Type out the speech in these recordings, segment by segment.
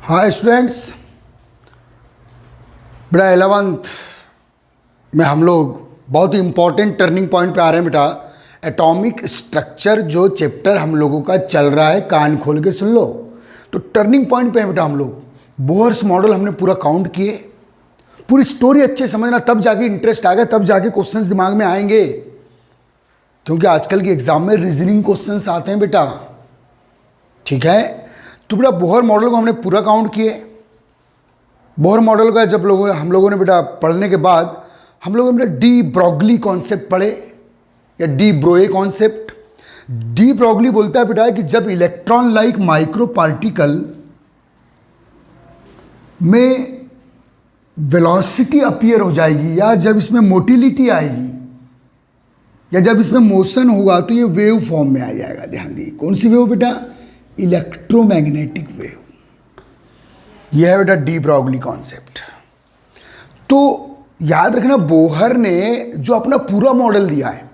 हाँ स्टूडेंट्स, बेटा 11th में हम लोग बहुत ही इम्पोर्टेंट टर्निंग पॉइंट पे आ रहे हैं बेटा। एटॉमिक स्ट्रक्चर जो चैप्टर हम लोगों का चल रहा है, कान खोल के सुन लो। तो टर्निंग पॉइंट पे हैं बेटा हम लोग। बोहर्स मॉडल हमने पूरा काउंट किए, पूरी स्टोरी अच्छे समझना, तब जाके इंटरेस्ट आएगा, तब जाके क्वेश्चंस दिमाग में आएंगे। क्योंकि आजकल के एग्जाम में रीजनिंग क्वेश्चंस आते हैं बेटा, ठीक है। तो बेटा बोहर मॉडल को हमने पूरा काउंट किए। बोहर मॉडल का जब हम लोगों ने बेटा पढ़ने के बाद हम लोगों ने डी ब्रॉगली कॉन्सेप्ट पढ़े, या D Broglie concept. De Broglie बोलता है बेटा कि जब इलेक्ट्रॉन लाइक माइक्रो पार्टिकल में वेलोसिटी अपीयर हो जाएगी, या जब इसमें मोटिलिटी आएगी, या जब इसमें मोशन होगा, तो ये वेव फॉर्म में आ जाएगा। ध्यान दी, कौन सी वेव बेटा? Electromagnetic wave. यह है बेटा डी ब्रॉगली कॉन्सेप्ट। तो याद रखना, बोहर ने जो अपना पूरा मॉडल दिया है,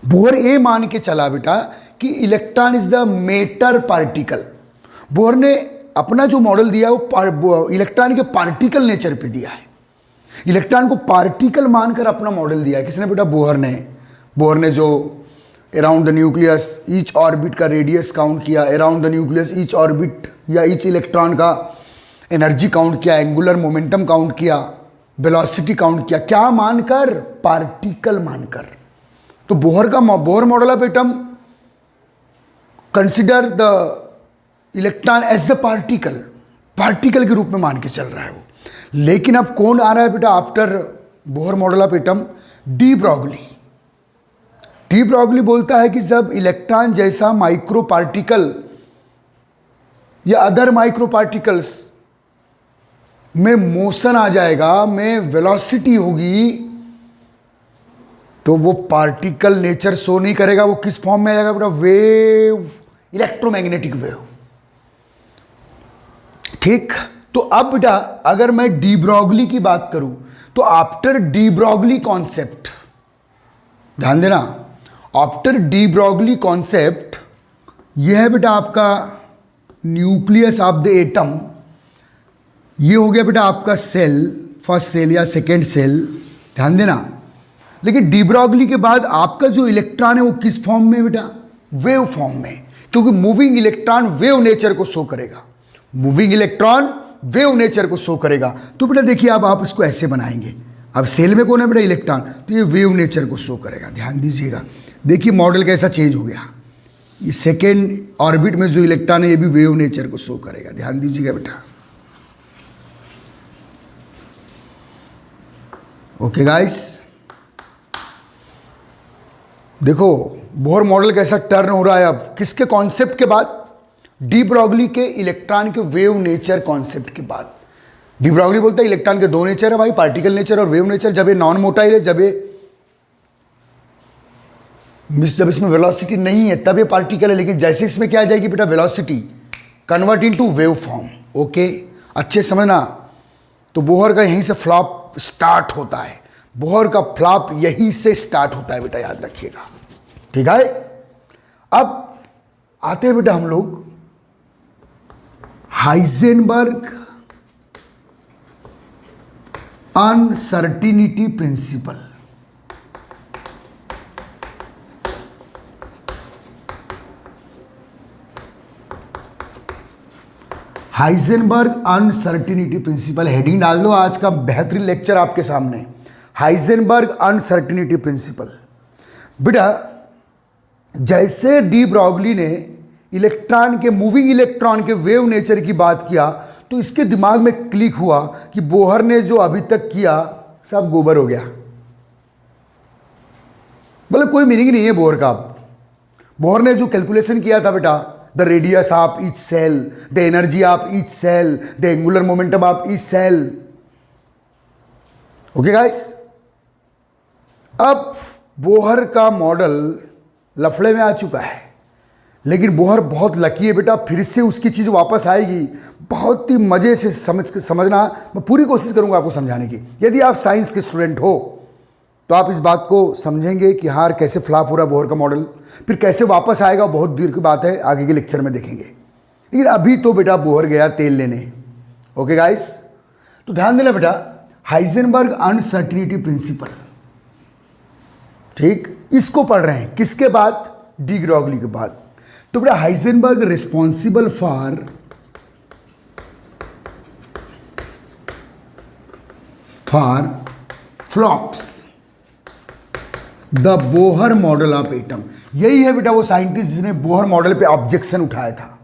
बोहर ये मान के चला बेटा कि electron is the matter particle. Bohr ने अपना जो मॉडल दिया है वो इलेक्ट्रॉन के पार्टिकल नेचर पे दिया है। इलेक्ट्रॉन को पार्टिकल मानकर अपना मॉडल दिया है। किसने बेटा? बोहर ने। बोहर ने जो around the nucleus each orbit का रेडियस काउंट किया, around the nucleus each orbit या ईच इलेक्ट्रॉन का एनर्जी काउंट किया, एंगुलर मोमेंटम काउंट किया, वेलोसिटी काउंट किया, क्या मानकर? पार्टिकल मानकर। तो Bohr model of atom consider the electron as the particle के रूप में मान के चल रहा है वो। लेकिन अब कौन आ रहा है बेटा after Bohr model of atom? De Broglie. De Broglie बोलता है कि जब इलेक्ट्रॉन जैसा माइक्रो पार्टिकल या अदर माइक्रो पार्टिकल्स में मोशन आ जाएगा, में वेलोसिटी होगी, तो वो पार्टिकल नेचर शो नहीं करेगा। वो किस फॉर्म में आएगा बेटा? Wave, electromagnetic wave. ठीक। तो अब बेटा अगर मैं डी ब्रॉगली की बात करूं, तो आफ्टर डी ब्रॉगली कॉन्सेप्ट, ध्यान देना, आफ्टर डी ब्रॉगली कॉन्सेप्ट, यह है बेटा आपका न्यूक्लियस ऑफ द एटम। ये हो गया बेटा आपका सेल, फर्स्ट सेल या सेकेंड सेल, ध्यान देना। लेकिन डी ब्रॉगली के बाद आपका जो इलेक्ट्रॉन है वो किस फॉर्म में बेटा? वेव फॉर्म में। क्योंकि मूविंग इलेक्ट्रॉन वेव नेचर को शो करेगा। मूविंग इलेक्ट्रॉन वेव नेचर को शो करेगा। तो बेटा देखिए, अब आप इसको ऐसे बनाएंगे। अब सेल में कौन है बेटा? इलेक्ट्रॉन। तो ये वेव नेचर को शो करेगा। ध्यान दीजिएगा, देखिए मॉडल कैसा चेंज हो गया। ये सेकेंड ऑर्बिट में जो इलेक्ट्रॉन है ये भी वेव नेचर को शो करेगा। ध्यान दीजिएगा बेटा। ओके गाइस, देखो बोहर मॉडल कैसा टर्न हो रहा है अब किसके कॉन्सेप्ट के बाद? डी ब्रॉगली के इलेक्ट्रॉन के वेव नेचर कॉन्सेप्ट के बाद। डी ब्रॉगली बोलता है इलेक्ट्रॉन के दो नेचर है भाई, पार्टिकल नेचर और वेव नेचर। जब ये नॉन मोटाइल है, जब इसमें वेलोसिटी नहीं है, तब ये पार्टिकल है। लेकिन जैसे इसमें क्या आ जाएगी बेटा? Velocity convert into wave form. Okay, अच्छे समझना। तो बोहर का यहीं से फ्लॉप स्टार्ट होता है। बोहर का फ्लॉप यहीं से स्टार्ट होता है बेटा, याद रखिएगा, ठीक है। अब आते हैं बेटा हम लोग Heisenberg uncertainty principle. Heisenberg uncertainty principle, heading डाल दो। आज का बेहतरीन लेक्चर आपके सामने, हाइजेनबर्ग अनसर्टिनिटी प्रिंसिपल। बेटा जैसे डी ब्रॉगली ने इलेक्ट्रॉन के, मूविंग इलेक्ट्रॉन के वेव नेचर की बात किया, तो इसके दिमाग में क्लिक हुआ कि बोहर ने जो अभी तक किया सब गोबर हो गया। बोले कोई मीनिंग नहीं है बोहर का। बोहर ने जो कैलकुलेशन किया था बेटा, the radius of each shell, the energy of each shell, the angular momentum of each shell. Okay guys, अब बोहर का मॉडल लफड़े में आ चुका है। लेकिन बोहर बहुत लकी है बेटा, फिर से उसकी चीज़ वापस आएगी। बहुत ही मज़े से समझना, मैं पूरी कोशिश करूंगा आपको समझाने की। यदि आप साइंस के स्टूडेंट हो तो आप इस बात को समझेंगे कि हाँ कैसे फ्लॉप हो रहा है बोहर का मॉडल, फिर कैसे वापस आएगा, बहुत देर की बात है, आगे के लेक्चर में देखेंगे। लेकिन अभी तो बेटा बोहर गया तेल लेने। ओके गाइस, तो ध्यान देना बेटा, हाइजेनबर्ग अनसर्टिनिटी प्रिंसिपल, ठीक, इसको पढ़ रहे हैं किसके बाद? डी ग्रोगली के बाद। तो बेटा Heisenberg responsible for flops the Bohr model of atom. यही है बेटा वो साइंटिस्ट जिसने बोहर मॉडल पे ऑब्जेक्शन उठाया था,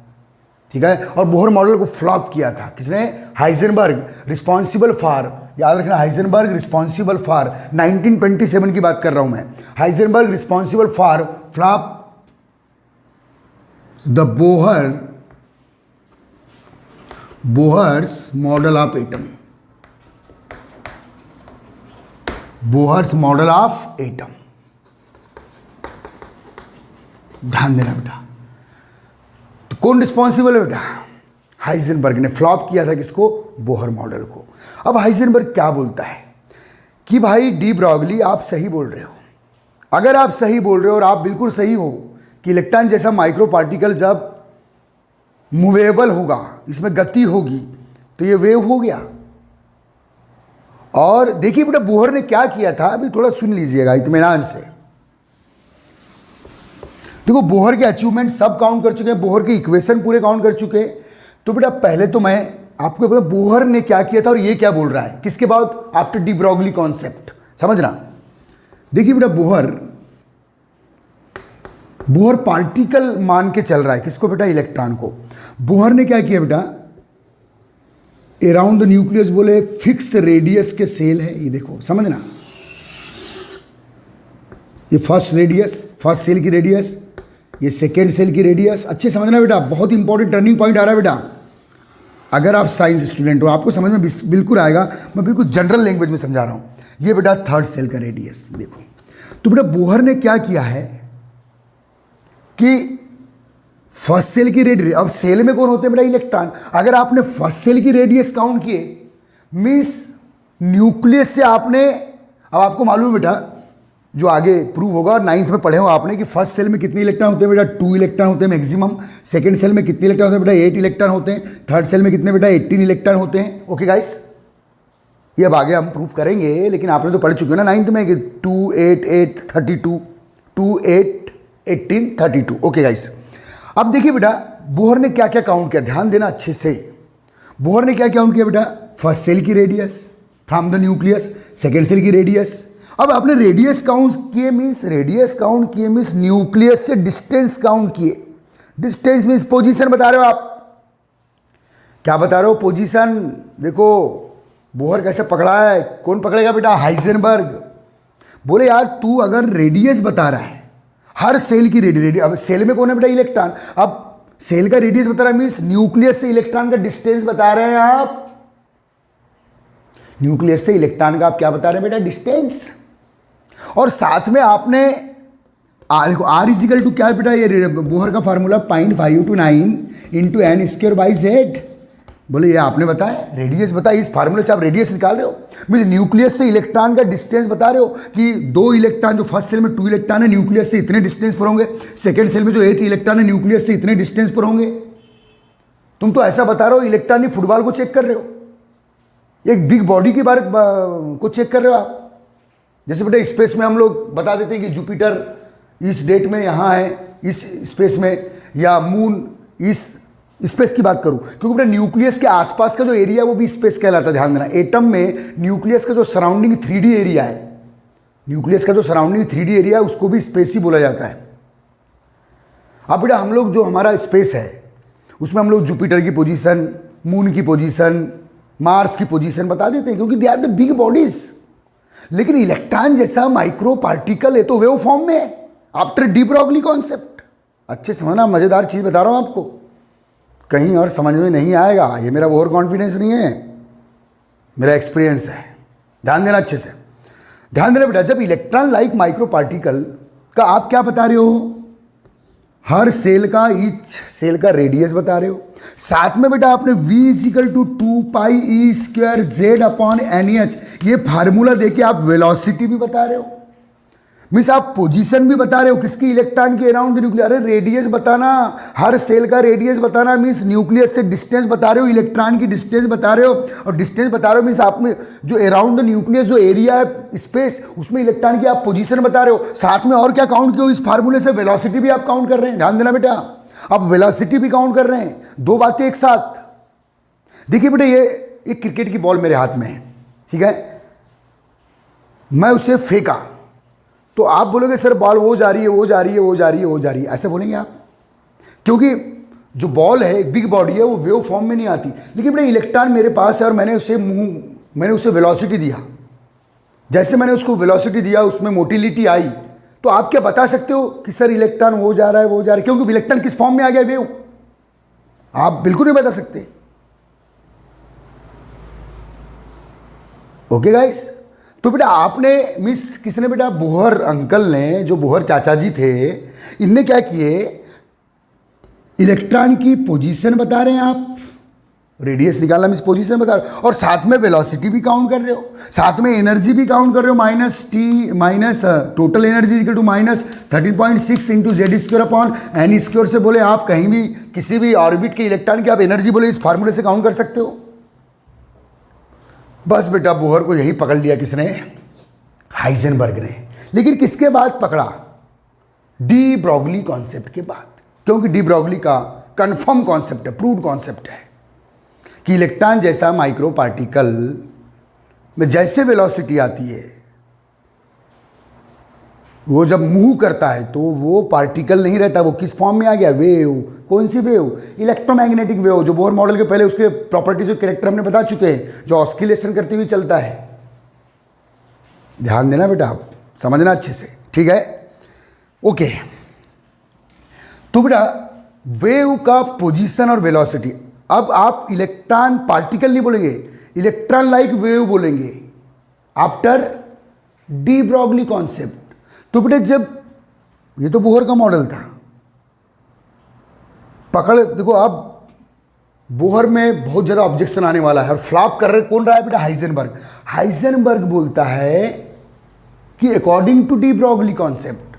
ठीक है, और बोहर मॉडल को फ्लॉप किया था। किसने? हाइजेनबर्ग। रिस्पॉन्सिबल फॉर, याद रखना, हाइजेनबर्ग रिस्पॉन्सिबल फॉर, 1927 की बात कर रहा हूं मैं। Heisenberg responsible for flop the Bohr's model of atom, Bohr's model of atom. ध्यान देना बेटा, तो कौन रिस्पॉन्सिबल है बेटा? हाइजेनबर्ग ने फ्लॉप किया था किसको? बोहर मॉडल को। अब हाइजेनबर्ग क्या बोलता है कि भाई डी ब्रॉगली आप सही बोल रहे हो। अगर आप सही बोल रहे हो और आप बिल्कुल सही हो कि इलेक्ट्रॉन जैसा माइक्रो पार्टिकल जब मूवेबल होगा, इसमें गति होगी, तो ये वेव हो गया। और देखिए बेटा बोहर ने क्या किया था, अभी थोड़ा सुन लीजिएगा इत्मीनान से। देखो बोहर के अचीवमेंट सब काउंट कर चुके हैं, बोहर के इक्वेशन पूरे काउंट कर चुके हैं। तो बेटा पहले तो मैं आपको बता बोहर ने क्या किया था और ये क्या बोल रहा है, किसके बाद? आफ्टर डी ब्रॉगली कॉन्सेप्ट, समझना। देखिए बेटा बोहर पार्टिकल मान के चल रहा है, किसको बेटा? इलेक्ट्रॉन को। बोहर ने क्या किया बेटा? अराउंड द न्यूक्लियस बोले फिक्स रेडियस के सेल है, ये देखो समझना, ये फर्स्ट सेल की रेडियस, ये सेकेंड सेल की रेडियस। अच्छे समझना बेटा, बहुत इंपॉर्टेंट टर्निंग पॉइंट आ रहा है बेटा। अगर आप साइंस स्टूडेंट हो आपको समझ में बिल्कुल आएगा, मैं बिल्कुल जनरल लैंग्वेज में समझा रहा हूँ। ये बेटा थर्ड सेल का रेडियस देखो। तो बेटा बोहर ने क्या किया है कि फर्स्ट सेल की रेडियस, अब सेल में कौन होते हैं बेटा? इलेक्ट्रॉन। अगर आपने फर्स्ट सेल की रेडियस काउंट किए, मीन्स न्यूक्लियस से आपने, अब आपको मालूम है बेटा, जो आगे प्रूव होगा, 9th में पढ़े हो आपने कि फर्स्ट सेल में कितने इलेक्ट्रॉन होते हैं बेटा? 2 इलेक्ट्रॉन होते हैं मैक्सिमम। सेकंड सेल में कितने इलेक्ट्रॉन होते हैं बेटा? 8 इलेक्ट्रॉन होते हैं। थर्ड सेल में कितने बेटा? 18 इलेक्ट्रॉन होते हैं। ओके गाइस, ये अब आगे हम प्रूव करेंगे, लेकिन आपने तो पढ़ चुके हो ना 9th में कि 2 8 8 32, 2 8 18 32। ओके गाइस, अब देखिए बेटा बोहर ने क्या क्या काउंट किया, ध्यान देना अच्छे से। बोहर ने क्या काउंट किया बेटा? फर्स्ट सेल की radius from the nucleus, second shell की रेडियस। अब आपने रेडियस काउंट किए, मीन्स न्यूक्लियस से डिस्टेंस काउंट किए। डिस्टेंस मीन्स पोजीशन बता रहे हो आप, क्या बता रहे हो? पोजीशन। देखो बोहर कैसे पकड़ा है, कौन पकड़ेगा बेटा? हाइजेनबर्ग। बोले यार तू अगर रेडियस बता रहा है, हर सेल की रेडियस, अब सेल में कौन है बेटा? इलेक्ट्रॉन। अब सेल का रेडियस बता रहा है, मीन्स न्यूक्लियस से इलेक्ट्रॉन का डिस्टेंस बता रहे हैं आप। न्यूक्लियस से इलेक्ट्रॉन का आप क्या बता रहे हैं बेटा? डिस्टेंस। और साथ में आपने आर इजिकल टू क्या है बेटा? ये बोहर का formula 0.529 into n square by z. बोले ये आपने बताया, रेडियस बताया, इस फार्मूले से आप रेडियस निकाल रहे हो, मीन्स न्यूक्लियस से इलेक्ट्रॉन का डिस्टेंस बता रहे हो कि 2 इलेक्ट्रॉन, जो फर्स्ट सेल में 2 इलेक्ट्रॉन है, न्यूक्लियस से इतने डिस्टेंस पर होंगे। सेकेंड सेल में जो 8 इलेक्ट्रॉन है, न्यूक्लियस से इतने डिस्टेंस पर होंगे। तुम तो ऐसा बता रहे हो इलेक्ट्रॉनिक फुटबॉल को चेक कर रहे हो, एक बिग बॉडी के बारे को चेक कर रहे हो आप। जैसे बेटा स्पेस में हम लोग बता देते हैं कि जुपिटर इस डेट में यहाँ है, इस स्पेस में, या मून इस स्पेस की बात करूँ, क्योंकि बेटा न्यूक्लियस के आसपास का जो एरिया है वो भी स्पेस कहलाता है। ध्यान देना, एटम में न्यूक्लियस का जो सराउंडिंग 3D एरिया है, न्यूक्लियस का जो सराउंडिंग 3D एरिया है उसको भी स्पेस ही बोला जाता है। अब बेटा हम लोग जो हमारा स्पेस है उसमें हम लोग जुपिटर की पोजीशन, मून की पोजीशन, मार्स की पोजीशन बता देते हैं, क्योंकि they are the big bodies. लेकिन इलेक्ट्रॉन जैसा माइक्रो पार्टिकल है तो वेव फॉर्म में है आफ्टर डी ब्रॉगली कॉन्सेप्ट। अच्छे समझना, मजेदार चीज बता रहा हूं आपको, कहीं और समझ में नहीं आएगा। ये मेरा ओवर कॉन्फिडेंस नहीं है, मेरा एक्सपीरियंस है। ध्यान देना अच्छे से, ध्यान देना बेटा। जब इलेक्ट्रॉन लाइक माइक्रो पार्टिकल का आप क्या बता रहे हो? हर सेल का, ईच सेल का रेडियस बता रहे हो। साथ में बेटा आपने v is equal to 2πe² z/NH ये फार्मूला देके आप वेलोसिटी भी बता रहे हो। मीन्स आप पोजीशन भी बता रहे हो किसकी, इलेक्ट्रॉन के अराउंड द न्यूक्लियस। अरे रेडियस बताना, हर सेल का रेडियस बताना, मीन्स न्यूक्लियस से डिस्टेंस बता रहे हो, इलेक्ट्रॉन की डिस्टेंस बता रहे हो, और डिस्टेंस बता रहे हो मीन्स आप में जो अराउंड द न्यूक्लियस जो एरिया है स्पेस, उसमें इलेक्ट्रॉन की आप पोजीशन बता रहे हो। साथ में और क्या काउंट किया इस फार्मूले से, वेलोसिटी भी आप काउंट कर रहे हैं। ध्यान देना बेटा, आप वेलोसिटी भी काउंट कर रहे हैं, दो बातें एक साथ। देखिए बेटा, ये एक क्रिकेट की बॉल मेरे हाथ में है, ठीक है, मैं उसे फेंका तो आप बोलोगे सर बॉल वो जा रही है, वो जा रही है, वो जा रही है, वो जा रही है, ऐसे बोलेंगे आप, क्योंकि जो बॉल है एक बिग बॉडी है, वो वेव फॉर्म में नहीं आती। लेकिन बेटा इलेक्ट्रॉन मेरे पास है और मैंने उसे वेलोसिटी दिया। जैसे मैंने उसको वेलोसिटी दिया, उसमें मोटिलिटी आई, तो आप क्या बता सकते हो कि सर इलेक्ट्रॉन वो जा रहा है, वो जा रहा है, क्योंकि इलेक्ट्रॉन किस फॉर्म में आ गया, वेव। आप बिल्कुल नहीं बता सकते। ओके गाइस, तो बेटा आपने मिस किसने बेटा, बोहर अंकल ने, जो बोहर चाचा जी थे, इनने क्या किए, इलेक्ट्रॉन की पोजीशन बता रहे हैं आप, रेडियस निकालना मीन्स पोजीशन बता रहे हो, और साथ में वेलोसिटी भी काउंट कर रहे हो, साथ में एनर्जी भी काउंट कर रहे हो, minus T minus total energy equal to minus 13.6 into z square upon n square से बोले आप कहीं भी किसी भी ऑर्बिट के इलेक्ट्रॉन की आप एनर्जी बोले इस फार्मूले से काउंट कर सकते हो। बस बेटा बोहर को यही पकड़ लिया किसने, हाइजेनबर्ग ने। लेकिन किसके बाद पकड़ा, डी ब्रॉगली कॉन्सेप्ट के बाद, क्योंकि डी ब्रॉगली का कंफर्म कॉन्सेप्ट है, प्रूव्ड कॉन्सेप्ट है कि इलेक्ट्रॉन जैसा माइक्रो पार्टिकल में जैसे वेलोसिटी आती है, वो जब मूव करता है तो वो पार्टिकल नहीं रहता, वो किस फॉर्म में आ गया, वेव। कौन सी वेव, इलेक्ट्रोमैग्नेटिक वेव, जो बोहर मॉडल के पहले उसके प्रॉपर्टीज और कैरेक्टर हमने बता चुके हैं, जो ऑस्किलेशन करती हुई चलता है। ध्यान देना बेटा, आप समझना अच्छे से, ठीक है, ओके। तो बेटा वेव का पोजीशन और वेलोसिटी, अब आप इलेक्ट्रॉन पार्टिकल नहीं बोलेंगे, इलेक्ट्रॉन लाइक वेव बोलेंगे आफ्टर डी ब्रॉगली कॉन्सेप्ट। तो बेटा जब ये तो बोहर का मॉडल था, पकड़ देखो, अब बोहर में बहुत ज़्यादा ऑब्जेक्शन आने वाला है और फ्लॉप कर रहे कौन रहा है बेटा, हाइजेनबर्ग। हाइजेनबर्ग बोलता है कि according to de Broglie concept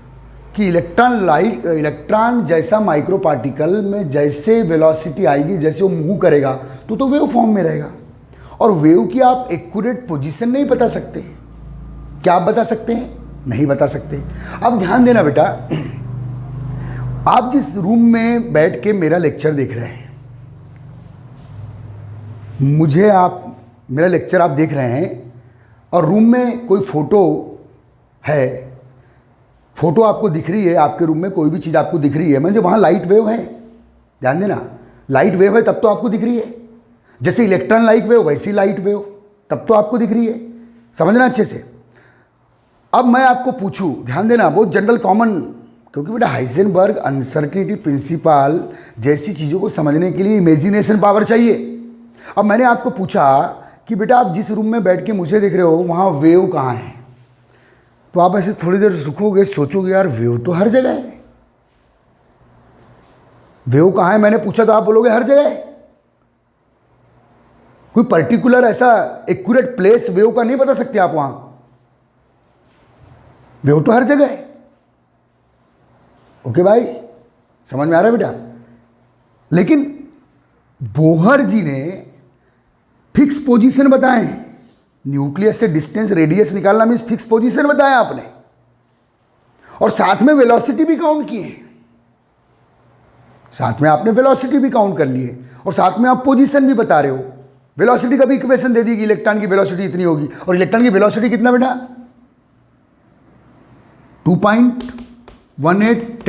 कि इलेक्ट्रॉन जैसा माइक्रो पार्टिकल में जैसे वेलोसिटी आएगी, जैसे वो मूव करेगा तो वेव फॉर्म में रहेगा। और वेव की आप एक्यूरेट पोजीशन नहीं बता सकते। क्या आप बता सकते हैं, नहीं बता सकते। अब ध्यान देना बेटा, आप जिस रूम में बैठ के मेरा लेक्चर देख रहे हैं, मेरा लेक्चर आप देख रहे हैं और रूम में कोई फोटो है, फोटो आपको दिख रही है, आपके रूम में कोई भी चीज़ आपको दिख रही है, मतलब वहाँ लाइट वेव है। ध्यान देना, लाइट वेव है तब तो आपको दिख रही है, जैसे इलेक्ट्रॉन लाइट वेव वैसी लाइट वेव, तब तो आपको दिख रही है। समझना अच्छे से। अब मैं आपको पूछूं, ध्यान देना, बहुत जनरल कॉमन, क्योंकि बेटा हाइजेनबर्ग अनसर्टेनिटी प्रिंसिपल जैसी चीज़ों को समझने के लिए इमेजिनेशन पावर चाहिए। अब मैंने आपको पूछा कि बेटा आप जिस रूम में बैठ के मुझे देख रहे हो वहाँ वेव कहाँ है, तो आप ऐसे थोड़ी देर रुकोगे, सोचोगे यार वेव तो हर जगह है। वेव कहाँ है मैंने पूछा तो आप बोलोगे हर जगह है। कोई पर्टिकुलर ऐसा एक्यूरेट प्लेस वेव का नहीं बता सकते आप, वहां वेव तो हर जगह है। ओके भाई, समझ में आ रहा है बेटा। लेकिन बोहर जी ने फिक्स पोजीशन बताए, न्यूक्लियस से डिस्टेंस रेडियस निकालना मीन्स फिक्स पोजीशन बताया आपने, और साथ में वेलोसिटी भी काउंट किए, साथ में आपने वेलोसिटी भी काउंट कर लिए, और साथ में आप पोजीशन भी बता रहे हो। वेलोसिटी का भी इक्वेशन दे दी कि इलेक्ट्रॉन की वेलोसिटी इतनी होगी, और इलेक्ट्रॉन की वेलोसिटी कितना बेटा, 2.18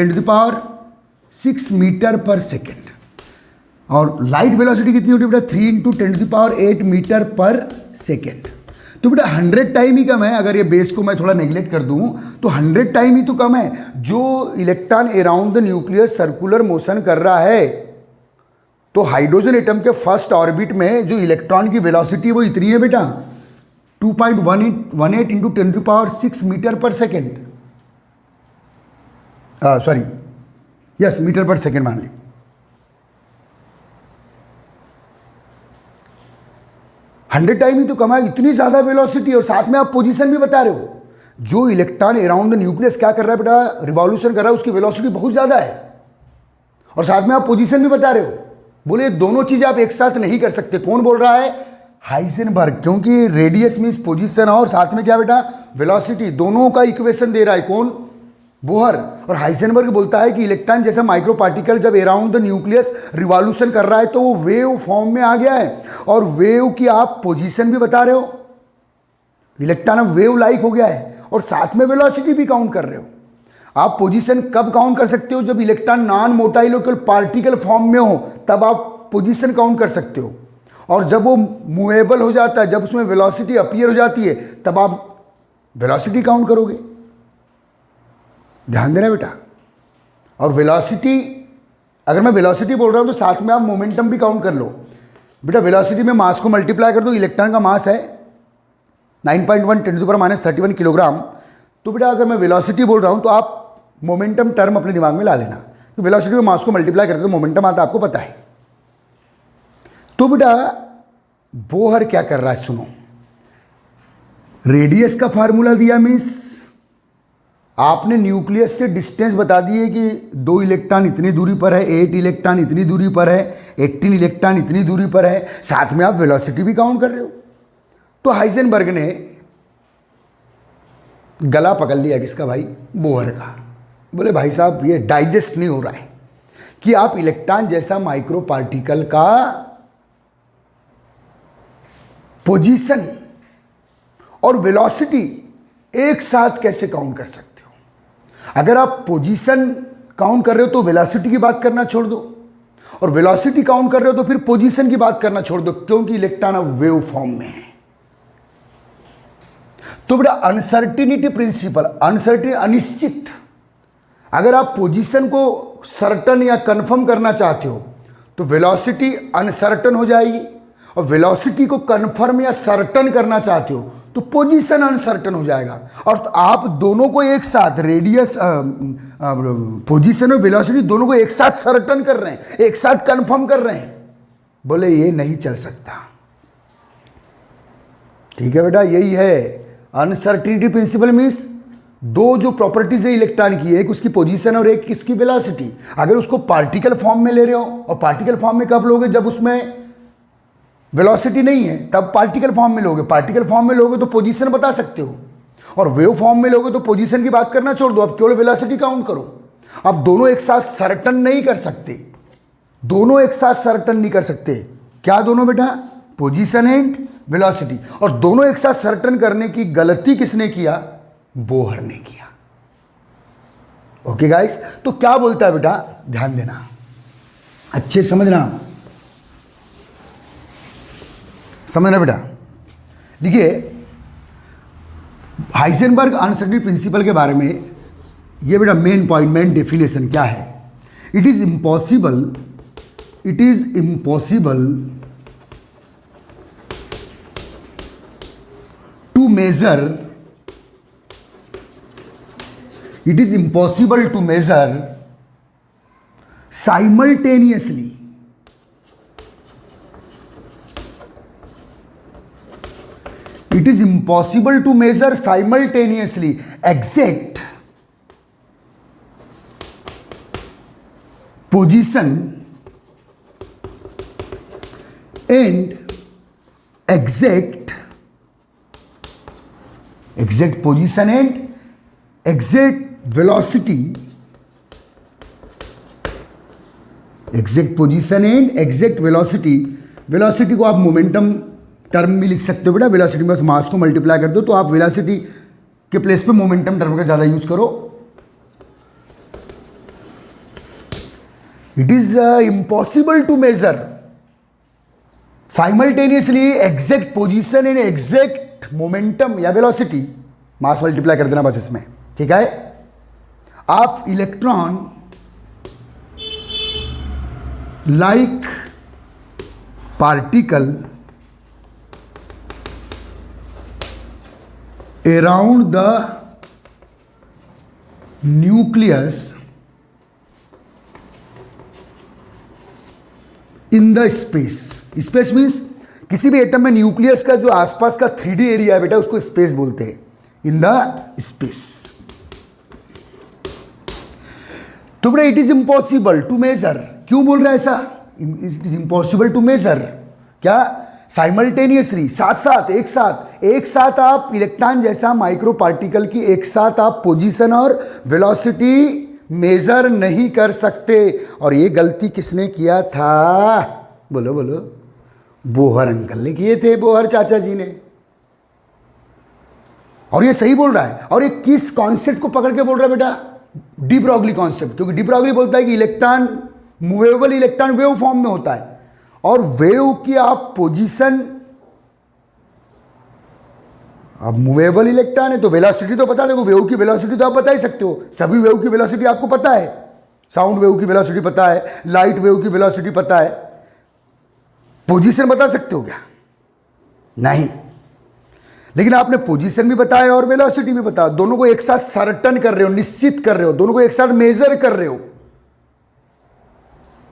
10⁻6 मीटर पर सेकेंड, और लाइट वेलोसिटी कितनी होती है बेटा, 3 × 10⁸ मीटर पर सेकेंड। तो बेटा 100 टाइम ही कम है। अगर ये बेस को मैं थोड़ा नेग्लेक्ट कर दूं तो 100 टाइम ही तो कम है। जो electron around the nucleus circular motion कर रहा है, तो हाइड्रोजन एटम के फर्स्ट ऑर्बिट में जो इलेक्ट्रॉन की वेलोसिटी वो इतनी है बेटा, 2.18 × 10⁶ मीटर पर सेकेंड, सॉरी यस मीटर पर सेकेंड मान ली। हंड्रेड टाइम ही तो कम है, इतनी ज़्यादा वेलोसिटी, और साथ में आप पोजीशन भी बता रहे हो। जो इलेक्ट्रॉन अराउंड द न्यूक्लियस क्या कर रहा है बेटा, रिवॉल्यूशन कर रहा है, उसकी वेलोसिटी बहुत ज़्यादा है, और साथ में आप पोजीशन भी बता रहे हो। बोले दोनों चीज़ें आप एक साथ नहीं कर सकते। कौन बोल रहा है? हाइजेनबर्ग, क्योंकि रेडियस मीन्स पोजीशन और साथ में क्या बेटा, वेलोसिटी, दोनों का इक्वेशन दे रहा है कौन? बोहर। और हाइजेनबर्ग बोलता है कि इलेक्ट्रॉन जैसा माइक्रो पार्टिकल जब अराउंड द न्यूक्लियस रिवॉल्यूशन कर रहा है तो वो वेव फॉर्म में आ गया है, और वेव की आप पोजीशन भी बता रहे हो, इलेक्ट्रॉन अब वेव लाइक हो गया है, और साथ में वेलोसिटी भी काउंट कर रहे हो। आप पोजीशन कब काउंट कर सकते हो? जब electron non motile particle form में हो, तब आप पोजीशन काउंट कर सकते हो, और जब वो मूवेबल हो जाता है, जब उसमें वेलोसिटी अपीयर हो जाती है, तब आप वेलोसिटी काउंट करोगे। ध्यान देना बेटा। और वेलोसिटी, अगर मैं वेलोसिटी बोल रहा हूं तो साथ में आप मोमेंटम भी काउंट कर लो बेटा। वेलोसिटी में मास को मल्टीप्लाई कर दो, इलेक्ट्रॉन का मास है 9.1 × 10⁻³ किलोग्राम। तो बेटा अगर मैं वेलोसिटी बोल रहा हूं तो आप मोमेंटम टर्म अपने दिमाग में ला लेना, तो वेलोसिटी में मास को मल्टीप्लाई करते तो मोमेंटम आता, आपको पता है। तो बेटा बोहर क्या कर रहा है, सुनो। रेडियस का फार्मूला दिया, मीन्स आपने न्यूक्लियस से डिस्टेंस बता दिए कि 2 इलेक्ट्रॉन इतनी दूरी पर है, 8 इलेक्ट्रॉन इतनी दूरी पर है, 18 इलेक्ट्रॉन इतनी दूरी पर है, साथ में आप वेलोसिटी भी काउंट कर रहे हो। तो हाइजेनबर्ग ने गला पकड़ लिया किसका भाई? बोहर का। बोले भाई साहब ये डाइजेस्ट नहीं हो रहा है कि आप इलेक्ट्रॉन जैसा माइक्रो पार्टिकल का पोजीशन और वेलोसिटी एक साथ कैसे काउंट कर सकते हो। अगर आप पोजीशन काउंट कर रहे हो तो वेलोसिटी की बात करना छोड़ दो, और वेलोसिटी काउंट कर रहे हो तो फिर पोजीशन की बात करना छोड़ दो, क्योंकि इलेक्ट्रॉन अब वेव फॉर्म में है। तो बेटा अनसर्टिनिटी प्रिंसिपल, अनसर्टिन अनिश्चित, अगर आप पोजीशन को सर्टन या कंफर्म करना चाहते हो तो वेलोसिटी अनसर्टन हो जाएगी, और वेलोसिटी को कंफर्म या सर्टन करना चाहते हो तो पोजीशन अनसर्टन हो जाएगा। और तो आप दोनों को एक साथ, रेडियस, पोजीशन और वेलोसिटी दोनों को एक साथ सर्टन कर रहे हैं, एक साथ कंफर्म कर रहे हैं। बोले ये नहीं चल सकता। ठीक है बेटा, यही है अनसर्टिनिटी प्रिंसिपल। मीन्स दो जो प्रॉपर्टीज है इलेक्ट्रॉन की, एक उसकी पोजीशन और एक इसकी वेलोसिटी, अगर उसको पार्टिकल फॉर्म में ले रहे हो, और पार्टिकल फॉर्म में कब लोगे? जब उसमें वेलोसिटी नहीं है, तब पार्टिकल फॉर्म में लोगे। पार्टिकल फॉर्म में लोगे तो पोजीशन बता सकते हो, और वेव फॉर्म में लोगे तो पोजीशन की बात करना छोड़ दो, अब केवल वेलोसिटी काउंट करो। अब दोनों एक साथ सर्टन नहीं कर सकते, दोनों एक साथ सर्टन नहीं कर सकते। क्या दोनों बेटा? Position and velocity. और दोनों एक साथ सर्टन करने की गलती किसने किया? बोहर ने किया। ओके गाइस, तो क्या बोलता है बेटा, ध्यान देना, अच्छे समझना बेटा। देखिए हाइजेनबर्ग अनसर्टिनिटी प्रिंसिपल के बारे में ये बेटा मेन पॉइंट, मेन डेफिनेशन क्या है? It is impossible to measure simultaneously it is impossible to measure simultaneously exact position and exact position and exact velocity, exact position and exact velocity. Velocity को आप momentum term में लिख सकते हो बेटा, velocity बस मास को मल्टीप्लाई कर दो, तो आप वेलोसिटी के प्लेस पे मोमेंटम टर्म का ज़्यादा यूज करो। It is impossible to measure simultaneously exact position and exact momentum या वेलोसिटी, मास मल्टीप्लाई कर देना बस इसमें, ठीक है। Of electron like particle around the nucleus in the space. Space means किसी भी एटम में न्यूक्लियस का जो आसपास का 3D एरिया है बेटा, उसको स्पेस बोलते हैं। In the space. तो बेटा it is impossible to measure, क्यों बोल रहा है ऐसा? It is impossible to measure क्या? साइमल्टेनियसली, साथ साथ, एक साथ आप इलेक्ट्रॉन जैसा माइक्रो पार्टिकल की एक साथ आप पोजीशन और वेलोसिटी मेजर नहीं कर सकते। और ये गलती किसने किया था? बोलो बोलो। बोहर अंकल ने किए थे, बोहर चाचा जी ने। और ये सही बोल रहा है। और ये किस कॉन्सेप्ट को पकड़ के बोल रहा है बेटा? D Broglie concept. क्योंकि डी ब्रॉगली बोलता है कि electron, movable electron wave form में होता है, और वेव की आप पोजीशन, अब मूवेबल इलेक्ट्रॉन है तो वेलोसिटी तो पता है। देखो वेव की वेलोसिटी तो आप बता ही सकते हो, सभी वेव की वेलोसिटी आपको पता है। साउंड वेव की वेलोसिटी पता है, लाइट वेव की वेलोसिटी पता है। पोजीशन बता सकते हो क्या? नहीं। लेकिन आपने पोजीशन भी बताया और वेलोसिटी भी बताया, दोनों को एक साथ सर्टन कर रहे हो, निश्चित कर रहे हो, दोनों को एक साथ मेजर कर रहे हो।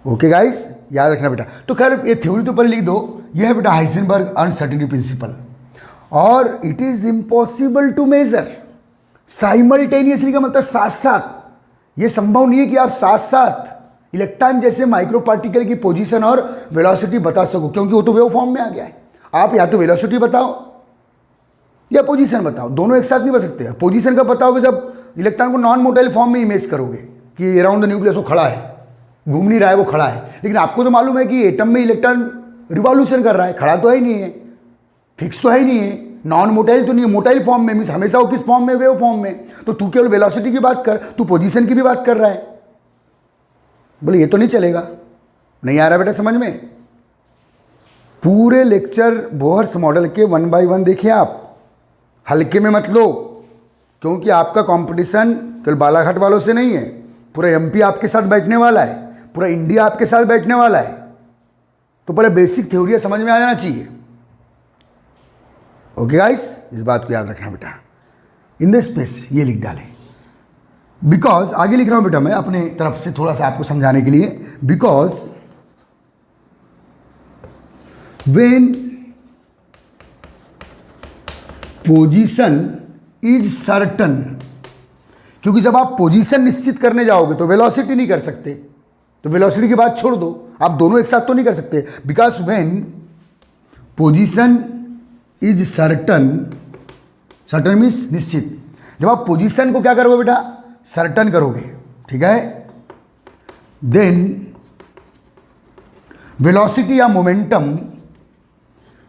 ओके गाइस, याद रखना बेटा। तो खैर ये थ्योरी तो पर लिख दो, यह है बेटा हाइजेनबर्ग अनसर्टेनिटी प्रिंसिपल। और it is impossible to measure simultaneously का मतलब साथ साथ। ये संभव नहीं है कि आप साथ साथ इलेक्ट्रॉन जैसे माइक्रो पार्टिकल की पोजीशन और वेलोसिटी बता सको, क्योंकि वो तो वेव फॉर्म में आ गया है। आप या तो वेलोसिटी बताओ या पोजीशन बताओ, दोनों एक साथ नहीं बता सकते। पोजीशन का बताओगे जब इलेक्ट्रॉन को नॉन मोटाइल फॉर्म में इमेज करोगे कि अराउंड द न्यूक्लियस वो खड़ा है, घूम नहीं रहा है, वो खड़ा है। लेकिन आपको तो मालूम है कि एटम में इलेक्ट्रॉन रिवॉल्यूशन कर रहा है, खड़ा तो है ही नहीं है, फिक्स तो है ही नहीं है, नॉन मोटाइल तो नहीं है, मोटाइल फॉर्म में, मीन्स हमेशा वो किस फॉर्म में? वेव फॉर्म में। तो तू केवल वेलोसिटी की बात कर, तू पोजीशन की भी बात कर रहा है। बोले ये तो नहीं चलेगा। नहीं आ रहा बेटा समझ में? पूरे लेक्चर बोहर्स मॉडल के 1 by 1 देखिए आप, हल्के में मत लो, क्योंकि आपका कंपटीशन केवल बालाघाट वालों से नहीं है, पूरा एमपी आपके साथ बैठने वाला है, पूरा इंडिया आपके साथ बैठने वाला है। तो पहले बेसिक थ्योरी समझ में आ जाना चाहिए। ओके गाइस, इस बात को याद रखना बेटा। इन द स्पेस ये लिख डालें, बिकॉज आगे लिख रहा हूं बेटा मैं अपने तरफ से थोड़ा सा आपको समझाने के लिए। Because when position is certain, क्योंकि जब आप पोजीशन निश्चित करने जाओगे तो वेलोसिटी नहीं कर सकते, तो वेलोसिटी की बात छोड़ दो, आप दोनों एक साथ तो नहीं कर सकते। Because when position is certain, certain means निश्चित। जब आप पोजीशन को क्या करोगे बेटा? सर्टन करोगे, ठीक है। देन वेलोसिटी या momentum,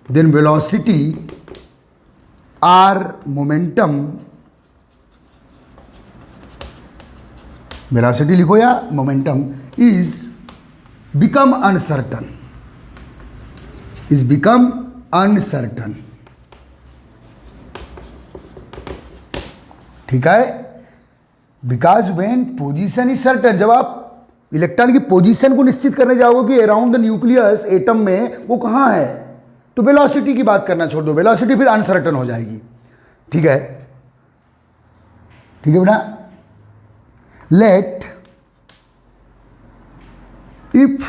then velocity or momentum, velocity लिखो या momentum, is become uncertain, is become uncertain, ठीक है। Because when position is certain, जब आप इलेक्ट्रॉन की पोजीशन को निश्चित करने जाओगे कि अराउंड द न्यूक्लियस एटम में वो कहाँ है, तो वेलोसिटी की बात करना छोड़ दो, वेलोसिटी फिर अनसर्टन हो जाएगी, ठीक है। ठीक है बेटा। लेट इफ,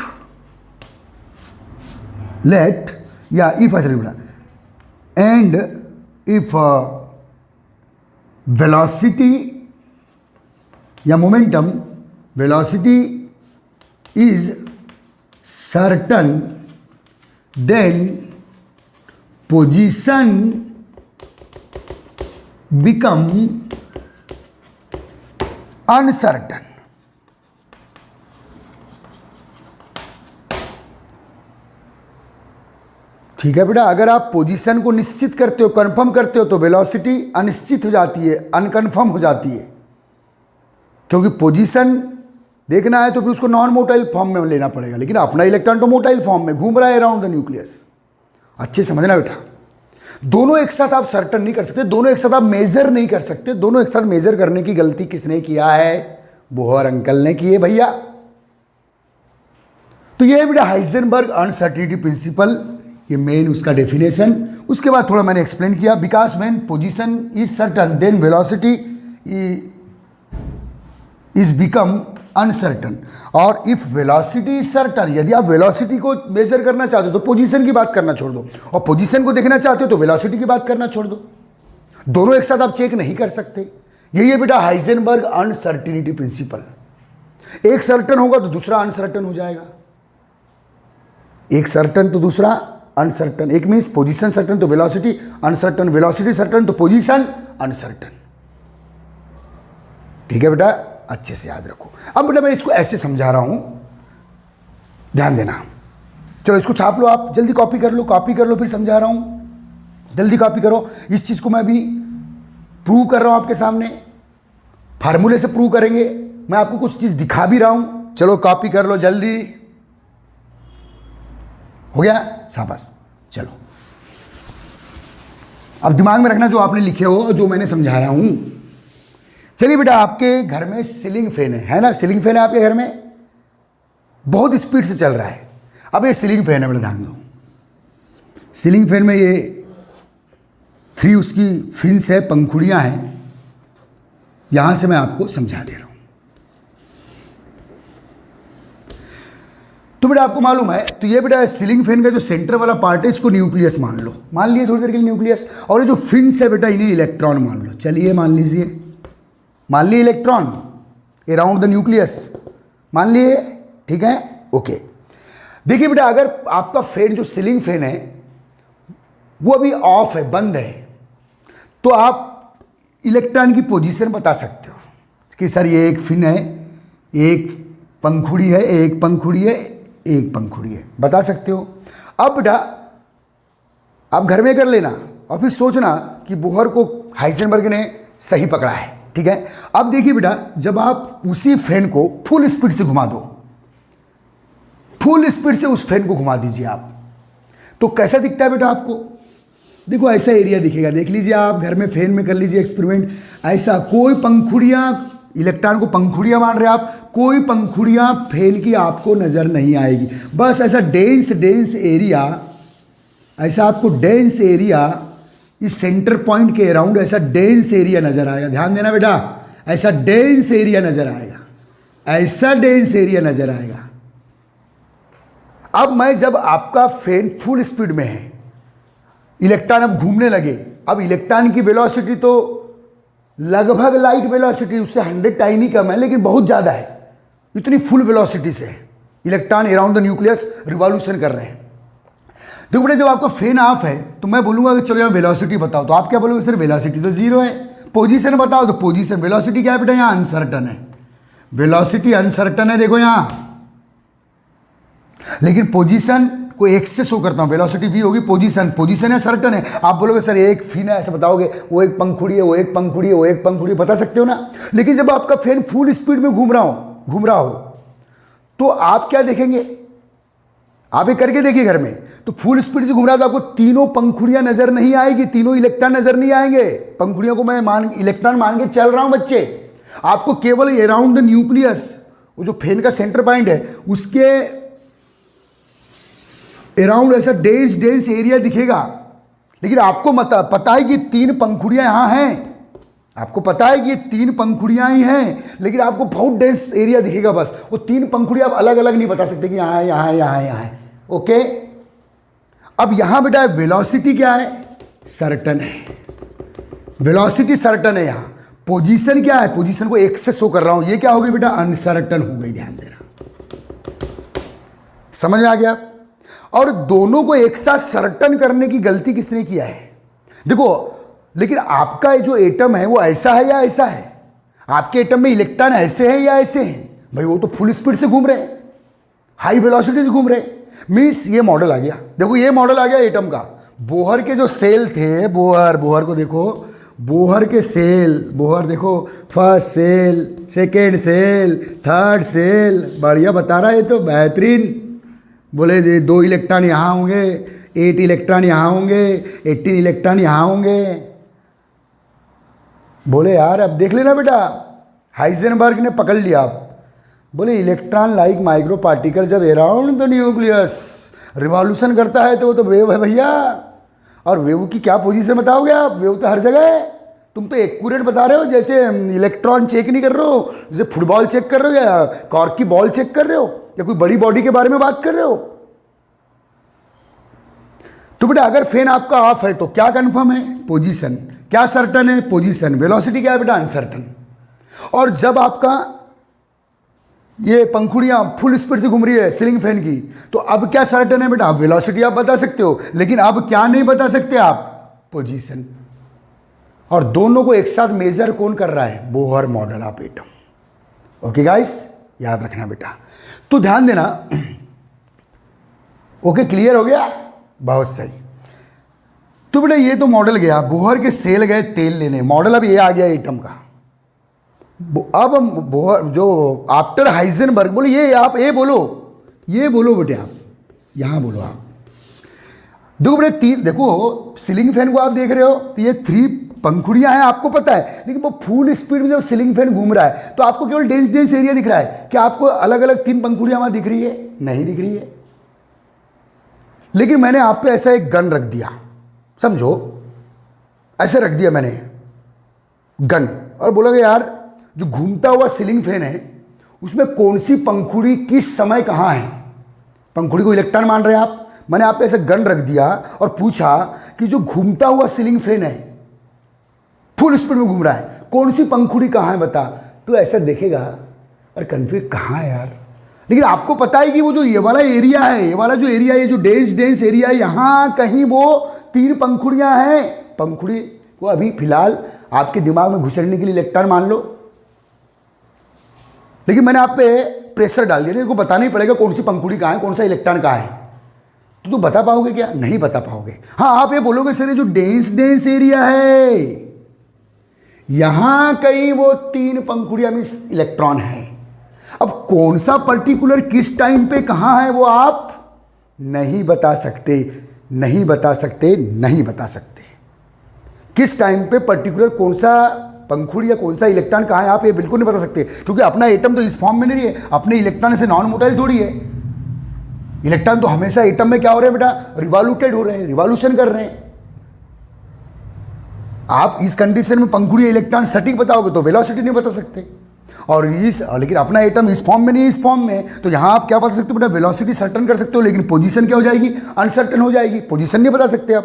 लेट या इफ ऐसा बेटा, एंड इफ वेलोसिटी या momentum, velocity is certain, then position become uncertain. ठीक है बेटा। अगर आप पोजीशन को निश्चित करते हो, कंफर्म करते हो, तो वेलोसिटी अनिश्चित हो जाती है, अनकन्फर्म हो जाती है। क्योंकि पोजीशन देखना है तो फिर उसको नॉन मोटाइल फॉर्म में लेना पड़ेगा, लेकिन अपना इलेक्ट्रॉन तो मोटाइल फॉर्म में घूम रहा है अराउंड द न्यूक्लियस। अच्छे समझना बेटा, दोनों एक साथ आप सर्टन नहीं कर सकते, दोनों एक साथ आप मेजर नहीं कर सकते। दोनों एक साथ मेजर करने की गलती किसने किया है? बोहर अंकल ने की है भैया। तो ये है बेटा हाइजेनबर्ग अनसर्टेनिटी प्रिंसिपल, ये मेन उसका डेफिनेशन। उसके बाद थोड़ा मैंने एक्सप्लेन किया, because when position is certain then velocity is become uncertain, और इफ वेलोसिटी इज सर्टन, यदि आप वेलोसिटी को मेजर करना चाहते हो तो पोजीशन की बात करना छोड़ दो, और पोजीशन को देखना चाहते हो तो वेलोसिटी की बात करना छोड़ दो। दोनों एक साथ आप चेक नहीं कर सकते। यही है बेटा हाइजेनबर्ग अनसर्टिनिटी प्रिंसिपल। एक सर्टन होगा तो दूसरा अनसर्टन हो जाएगा, एक सर्टन तो दूसरा अनसर्टन। एक मीन्स पोजीशन सर्टन तो वेलोसिटी अनसर्टन, वेलोसिटी सर्टन तो पोजीशन अनसर्टन। ठीक है बेटा, अच्छे से याद रखो। अब बेटा मैं इसको ऐसे समझा रहा हूं, ध्यान देना। चलो इसको छाप लो, आप जल्दी कॉपी कर लो, कॉपी कर लो, फिर समझा रहा हूं, जल्दी कॉपी करो। इस चीज को मैं अभी प्रूव कर रहा हूं आपके सामने, फार्मूले से प्रूव करेंगे। मैं आपको कुछ चीज दिखा भी रहा हूं, चलो कॉपी कर लो जल्दी। हो गया, शाबाश। चलो अब दिमाग में रखना जो आपने लिखे हो और जो मैंने समझाया हूं। चलिए बेटा, आपके घर में सीलिंग फैन है ना, सीलिंग फैन है आपके घर में, बहुत स्पीड से चल रहा है। अब ये सीलिंग फैन है बेटा, ध्यान दो। सीलिंग फैन में ये 3 उसकी फिन्स है, पंखुड़ियां हैं। यहां से मैं आपको समझा दे रहा हूं। तो बेटा आपको मालूम है, तो ये बेटा सीलिंग फैन का जो सेंटर वाला पार्ट है इसको न्यूक्लियस मान लो, मान लिए थोड़ी देर के लिए न्यूक्लियस। और ये जो फिन्स है बेटा इन्हें इलेक्ट्रॉन मान लो। चलिए मान लीजिए, मान लिए इलेक्ट्रॉन अराउंड द न्यूक्लियस, मान लिए, ठीक है, ओके। देखिए बेटा, अगर आपका फैन जो सीलिंग फैन है वो अभी ऑफ है, बंद है, तो आप इलेक्ट्रॉन की पोजीशन बता सकते हो कि सर ये एक फिन है, एक पंखुड़ी है, एक पंखुड़ी है, एक पंखुड़ी है, बता सकते हो। अब बेटा आप घर में कर लेना और फिर सोचना कि बोहर को हाइजेनबर्ग ने सही पकड़ा है, ठीक है। अब देखिए बेटा, जब आप उसी फैन को फुल स्पीड से घुमा दो, फुल स्पीड से उस फैन को घुमा दीजिए आप, तो कैसा दिखता है बेटा आपको? देखो ऐसा एरिया दिखेगा। देख लीजिए आप घर में फैन में कर लीजिए एक्सपेरिमेंट। ऐसा कोई पंखुड़ियाँ, इलेक्ट्रॉन को पंखुड़ियाँ मान रहे आप, कोई पंखुड़ियाँ फैन की आपको नज़र नहीं आएगी। बस ऐसा डेंस एरिया, ऐसा आपको डेंस एरिया इस सेंटर पॉइंट के अराउंड ऐसा डेंस एरिया नज़र आएगा। ध्यान देना बेटा, ऐसा डेंस एरिया नज़र आएगा, ऐसा डेंस एरिया नज़र आएगा। अब मैं जब आपका फैन फुल स्पीड में है, इलेक्ट्रॉन अब घूमने लगे, अब इलेक्ट्रॉन की वेलोसिटी तो लगभग लाइट वेलोसिटी उससे 100 टाइम ही कम है, लेकिन बहुत ज़्यादा है। इतनी फुल वेलोसिटी से electron around the nucleus revolution कर रहे हैं। देखो बेटा, जब आपका फैन ऑफ है तो मैं बोलूँगा कि चलो यहाँ वेलोसिटी बताओ, तो आप क्या बोलोगे? सर वेलोसिटी तो 0 है। पोजीशन बताओ, तो पोजीशन, वेलोसिटी क्या है बेटा? यहाँ अनसर्टन है, वेलोसिटी अनसर्टन है, देखो यहाँ। लेकिन पोजीशन को एक से शो करता हूँ, वेलोसिटी v होगी, पोजीशन है, सर्टन है। आप बोलोगे सर एक फिन है, ऐसा बताओगे, वो एक पंखुड़ी है, वो एक पंखुड़ी है, वो एक पंखुड़ी, बता सकते हो ना। लेकिन जब आपका फैन फुल स्पीड में घूम रहा हो तो आप क्या देखेंगे? आप ये करके देखिए घर में, तो फुल स्पीड से घूम रहा है तो आपको तीनों पंखुड़ियां नजर नहीं आएगी, तीनों इलेक्ट्रॉन नजर नहीं आएंगे। पंखुड़ियों को मैं इलेक्ट्रॉन मान के चल रहा हूं बच्चे। आपको केवल अराउंड द न्यूक्लियस, वो जो फैन का सेंटर पॉइंट है उसके अराउंड ऐसा डेंस एरिया दिखेगा। लेकिन आपको पता है कि 3 पंखुड़ियां यहाँ हैं, आपको पता है कि ये 3 पंखुड़ियां ही हैं, लेकिन आपको बहुत डेंस एरिया दिखेगा। बस वो 3 पंखुड़ियां आप अलग अलग नहीं बता सकते कि यहाँ है, यहाँ है, यहाँ है, यहाँ है, ओके। अब यहाँ बेटा वेलोसिटी क्या है? सर्टन है, वेलोसिटी सर्टन है। यहाँ पोजीशन क्या है? पोजीशन को 1 से शो कर रहा हूँ, ये क्या हो गई बेटा? अनसर्टन हो गई। ध्यान देना, समझ में आ गया? और दोनों को एक साथ सर्टन करने की गलती किसने किया है? देखो, लेकिन आपका जो एटम है वो ऐसा है या ऐसा है? आपके एटम में इलेक्ट्रॉन ऐसे हैं या ऐसे हैं? भाई वो तो फुल स्पीड से घूम रहे हैं, हाई वेलोसिटी से घूम रहे हैं। मीन्स ये मॉडल आ गया। देखो ये मॉडल आ गया एटम का। बोहर के जो सेल थे, बोहर को देखो, बोहर के सेल, बोहर देखो, first shell, second shell, third shell, बढ़िया बता रहा है, ये तो बेहतरीन। बोले 2 इलेक्ट्रॉन यहाँ होंगे, 8 इलेक्ट्रॉन यहाँ होंगे, 18 इलेक्ट्रॉन यहाँ होंगे। बोले यार अब देख लेना बेटा, हाइजेनबर्ग ने पकड़ लिया। आप बोले इलेक्ट्रॉन लाइक माइक्रो पार्टिकल जब अराउंड द न्यूक्लियस रिवॉल्यूशन करता है तो वो तो वेव है भैया। और वेव की क्या पोजीशन बताओगे आप? वेव तो हर जगह है। तुम तो एक्यूरेट बता रहे हो, जैसे इलेक्ट्रॉन चेक नहीं कर रहे हो, जैसे फुटबॉल चेक कर रहे हो या कॉर्क की बॉल चेक कर रहे हो या कोई बड़ी बॉडी के बारे में बात कर रहे हो। तो बेटा अगर फैन आपका ऑफ है तो क्या कंफर्म है? पोजीशन। क्या सर्टन है? पोजीशन। वेलोसिटी क्या है बेटा? अनसर्टन। और जब आपका ये पंखुड़ियां फुल स्पीड से घूम रही है सीलिंग फैन की, तो अब क्या सर्टन है बेटा? वेलोसिटी आप बता सकते हो, लेकिन अब क्या नहीं बता सकते आप? पोजीशन। और दोनों को एक साथ मेजर कौन कर रहा है? Bohr model of atom. Okay guys, याद रखना बेटा। तो ध्यान देना। ओके, क्लियर हो गया? बहुत सही। तो बेटा ये तो मॉडल गया, बोहर के सेल गए तेल लेने, मॉडल अब ये आ गया एटम का। अब बोहर जो आफ्टर हाइजेनबर्ग, बोलो ये आप ये बोलो बेटे, आप यहां बोलो आप। देखो बेटे तीन, देखो सीलिंग फैन को आप देख रहे हो, तो ये 3 पंखुड़ियां हैं आपको पता है, लेकिन वो फुल स्पीड में जब सीलिंग फैन घूम रहा है तो आपको केवल डेंस एरिया दिख रहा है। क्या आपको अलग अलग 3 पंखुड़ियां वहां दिख रही है? नहीं दिख रही है। लेकिन मैंने आप पे ऐसा एक गन रख दिया, समझो ऐसे रख दिया मैंने गन, और बोला कि यार जो घूमता हुआ सीलिंग फैन है उसमें कौन सी पंखुड़ी किस समय कहाँ है? पंखुड़ी को इलेक्ट्रॉन मान रहे हैं आप। मैंने आप पे ऐसे गन रख दिया और पूछा कि जो घूमता हुआ सीलिंग फैन है फुल स्पीड में घूम रहा है, कौन सी पंखुड़ी कहाँ है बता। तो ऐसा देखेगा और कन्फ्यूज कहाँ है यार। लेकिन आपको पता है कि वो जो ये वाला एरिया है, ये वाला जो एरिया है, ये जो डेंस एरिया है, यहाँ कहीं वो 3 पंखुड़ियाँ हैं। पंखुड़ी को अभी फिलहाल आपके दिमाग में घुसड़ने के लिए इलेक्ट्रॉन मान लो, लेकिन मैंने आप पे प्रेशर डाल दिया, देखो बताना ही पड़ेगा कौन सी पंखुड़ी कहाँ है, कौन सा इलेक्ट्रॉन कहाँ है। तो तुम बता पाओगे क्या? नहीं बता पाओगे। हाँ, आप ये बोलोगे सर ये जो डेंस एरिया है यहां कहीं वो 3 पंखुड़ियां में इलेक्ट्रॉन है। अब कौन सा पर्टिकुलर किस टाइम पे कहां है वो आप नहीं बता सकते, नहीं बता सकते, नहीं बता सकते। किस टाइम पे पर्टिकुलर कौन सा पंखुड़ी या कौन सा इलेक्ट्रॉन कहाँ है आप ये बिल्कुल नहीं बता सकते, क्योंकि अपना एटम तो इस फॉर्म में नहीं है, अपने इलेक्ट्रॉन से नॉन मोटाइल थोड़ी है। इलेक्ट्रॉन तो हमेशा एटम में क्या हो रहे हैं बेटा? रिवॉल्यूटेड हो रहे हैं, रिवॉल्यूशन कर रहे हैं। आप इस कंडीशन में पंखुड़ी या इलेक्ट्रॉन सटीक बताओगे तो वेलोसिटी नहीं बता सकते। और लेकिन अपना एटम इस फॉर्म में नहीं, इस फॉर्म में, तो यहां आप क्या बता सकते हो बेटा? वेलोसिटी सर्टन कर सकते हो, लेकिन पोजीशन क्या हो जाएगी? अनसर्टन हो जाएगी। पोजीशन नहीं बता सकते आप।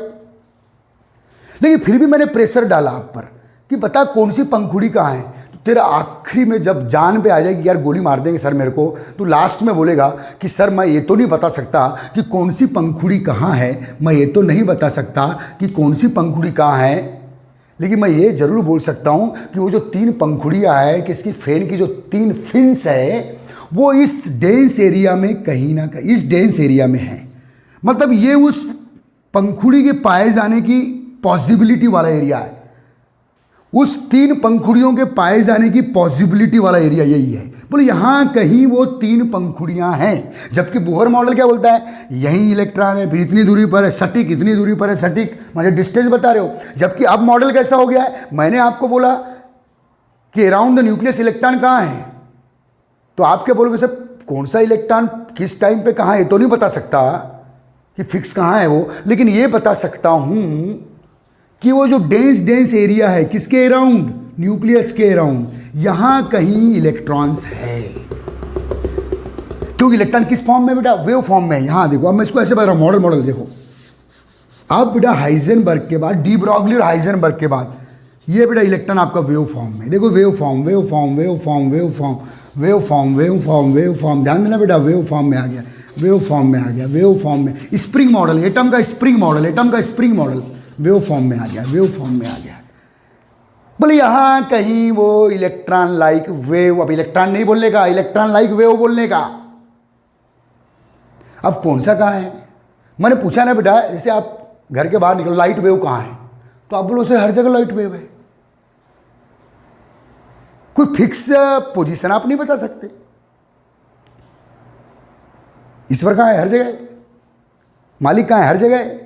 लेकिन फिर भी मैंने प्रेशर डाला आप पर कि बता कौन सी पंखुड़ी कहाँ है। तो तेरा आखिरी में जब जान पे आ जाएगी यार गोली मार देंगे सर मेरे को, तो लास्ट में बोलेगा कि सर मैं ये तो नहीं बता सकता कि कौन सी पंखुड़ी कहाँ है, मैं ये तो नहीं बता सकता कि कौन सी पंखुड़ी कहाँ है, लेकिन मैं ये जरूर बोल सकता हूँ कि वो जो 3 पंखुड़ियाँ है कि इसकी फैन की जो 3 फिन्स है वो इस डेंस एरिया में कहीं ना कहीं, इस डेंस एरिया में है। मतलब ये उस पंखुड़ी के पाए जाने की पॉसिबिलिटी वाला एरिया है, उस 3 पंखुड़ियों के पाए जाने की पॉसिबिलिटी वाला एरिया यही है। बोले यहाँ कहीं वो 3 पंखुड़ियाँ हैं। जबकि बोहर मॉडल क्या बोलता है? यही इलेक्ट्रॉन है, फिर इतनी दूरी पर है सटीक, इतनी दूरी पर है सटीक, मुझे डिस्टेंस बता रहे हो। जबकि अब मॉडल कैसा हो गया है? मैंने आपको बोला कि अराउंड द न्यूक्लियस इलेक्ट्रॉन कहाँ है, तो आप क्या बोलोगे सर कौन सा इलेक्ट्रॉन किस टाइम पे कहाँ है? तो नहीं बता सकता कि फिक्स कहाँ है वो, लेकिन ये बता सकता हूँ कि वो जो डेंस एरिया है किसके अराउंड? न्यूक्लियस के अराउंड, यहां कहीं इलेक्ट्रॉन्स है। क्योंकि इलेक्ट्रॉन किस फॉर्म में बेटा? वेव फॉर्म में। यहां देखो, अब मैं इसको ऐसे बता रहा हूं, मॉडल देखो। अब बेटा हाइजेनबर्ग के बाद, डी ब्रॉगली और हाइजेनबर्ग के बाद ये बेटा इलेक्ट्रॉन आपका वेव फॉर्म में। देखो wave form, wave form, wave form, wave form, wave form, wave form, wave form, ध्यान देना बेटा, वेव फॉर्म में आ गया, वेव फॉर्म में आ गया, वेव फॉर्म में। स्प्रिंग मॉडल, एटम का स्प्रिंग मॉडल, एटम का स्प्रिंग मॉडल वेव फॉर्म में आ गया, वेव फॉर्म में आ गया। बोले यहां कहीं वो इलेक्ट्रॉन लाइक वेव, अब इलेक्ट्रॉन नहीं बोलने का, इलेक्ट्रॉन लाइक वेव बोलने का। अब कौन सा कहाँ है? मैंने पूछा ना बेटा, जैसे आप घर के बाहर निकलो, लाइट वेव कहाँ है, तो आप बोलो सर हर जगह लाइट वेव है। कोई फिक्स पोजीशन आप नहीं बता सकते। ईश्वर कहाँ है? हर जगह है। मालिक कहाँ है? हर जगह है।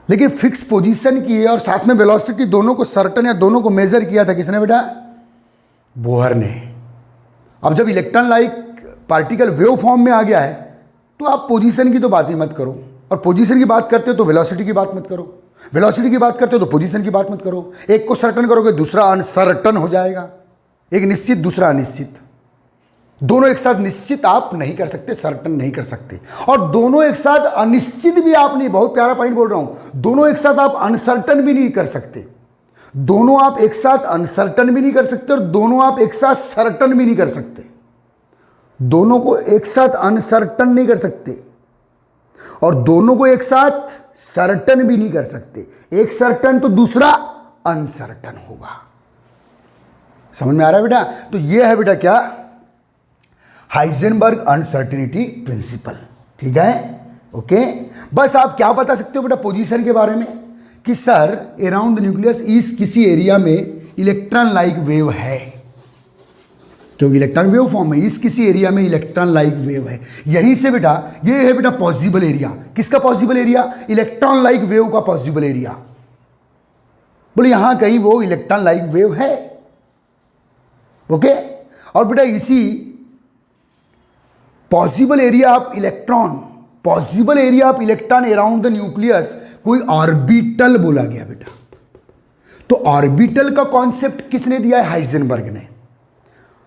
लेकिन फिक्स पोजीशन की और साथ में वेलोसिटी दोनों को सर्टन या दोनों को मेजर किया था किसने बेटा? बोहर ने। अब जब electron like particle wave form में आ गया है तो आप पोजीशन की तो बात ही मत करो, और पोजीशन की बात करते हो तो वेलोसिटी की बात मत करो, वेलोसिटी की बात करते हो तो पोजीशन की बात मत करो। एक को सर्टन करोगे दूसरा अनसर्टन हो जाएगा, एक निश्चित दूसरा अनिश्चित। दोनों एक साथ निश्चित आप नहीं कर सकते, सर्टन नहीं कर सकते, और दोनों एक साथ अनिश्चित भी आप नहीं, बहुत प्यारा पॉइंट बोल रहा हूं, दोनों एक साथ आप अनसर्टन भी नहीं कर सकते, दोनों आप एक साथ अनसर्टन भी नहीं कर सकते और दोनों आप एक साथ सर्टन भी नहीं कर सकते। दोनों को एक साथ अनसर्टन नहीं कर सकते और दोनों को एक साथ सर्टन भी नहीं कर सकते। एक सर्टन तो दूसरा अनसर्टन होगा। समझ में आ रहा है बेटा? तो ये है बेटा क्या, हाइजेनबर्ग अनसर्टेनिटी प्रिंसिपल। ठीक है, ओके। बस आप क्या बता सकते हो बेटा पोजीशन के बारे में कि सर अराउंड द न्यूक्लियस इस किसी एरिया में इलेक्ट्रॉन लाइक वेव है, क्योंकि इलेक्ट्रॉन वेव फॉर्म है, इस किसी एरिया में इलेक्ट्रॉन लाइक वेव है। यहीं से बेटा ये है बेटा पॉसिबल एरिया। किसका possible area? Electron like wave का पॉसिबल एरिया। बोले यहां कहीं वो इलेक्ट्रॉन लाइक वेव है, ओके। और बेटा इसी possible area of electron, possible area of electron around the nucleus कोई ऑर्बिटल बोला गया बेटा। तो ऑर्बिटल का कॉन्सेप्ट किसने दिया है? हाइजेनबर्ग ने।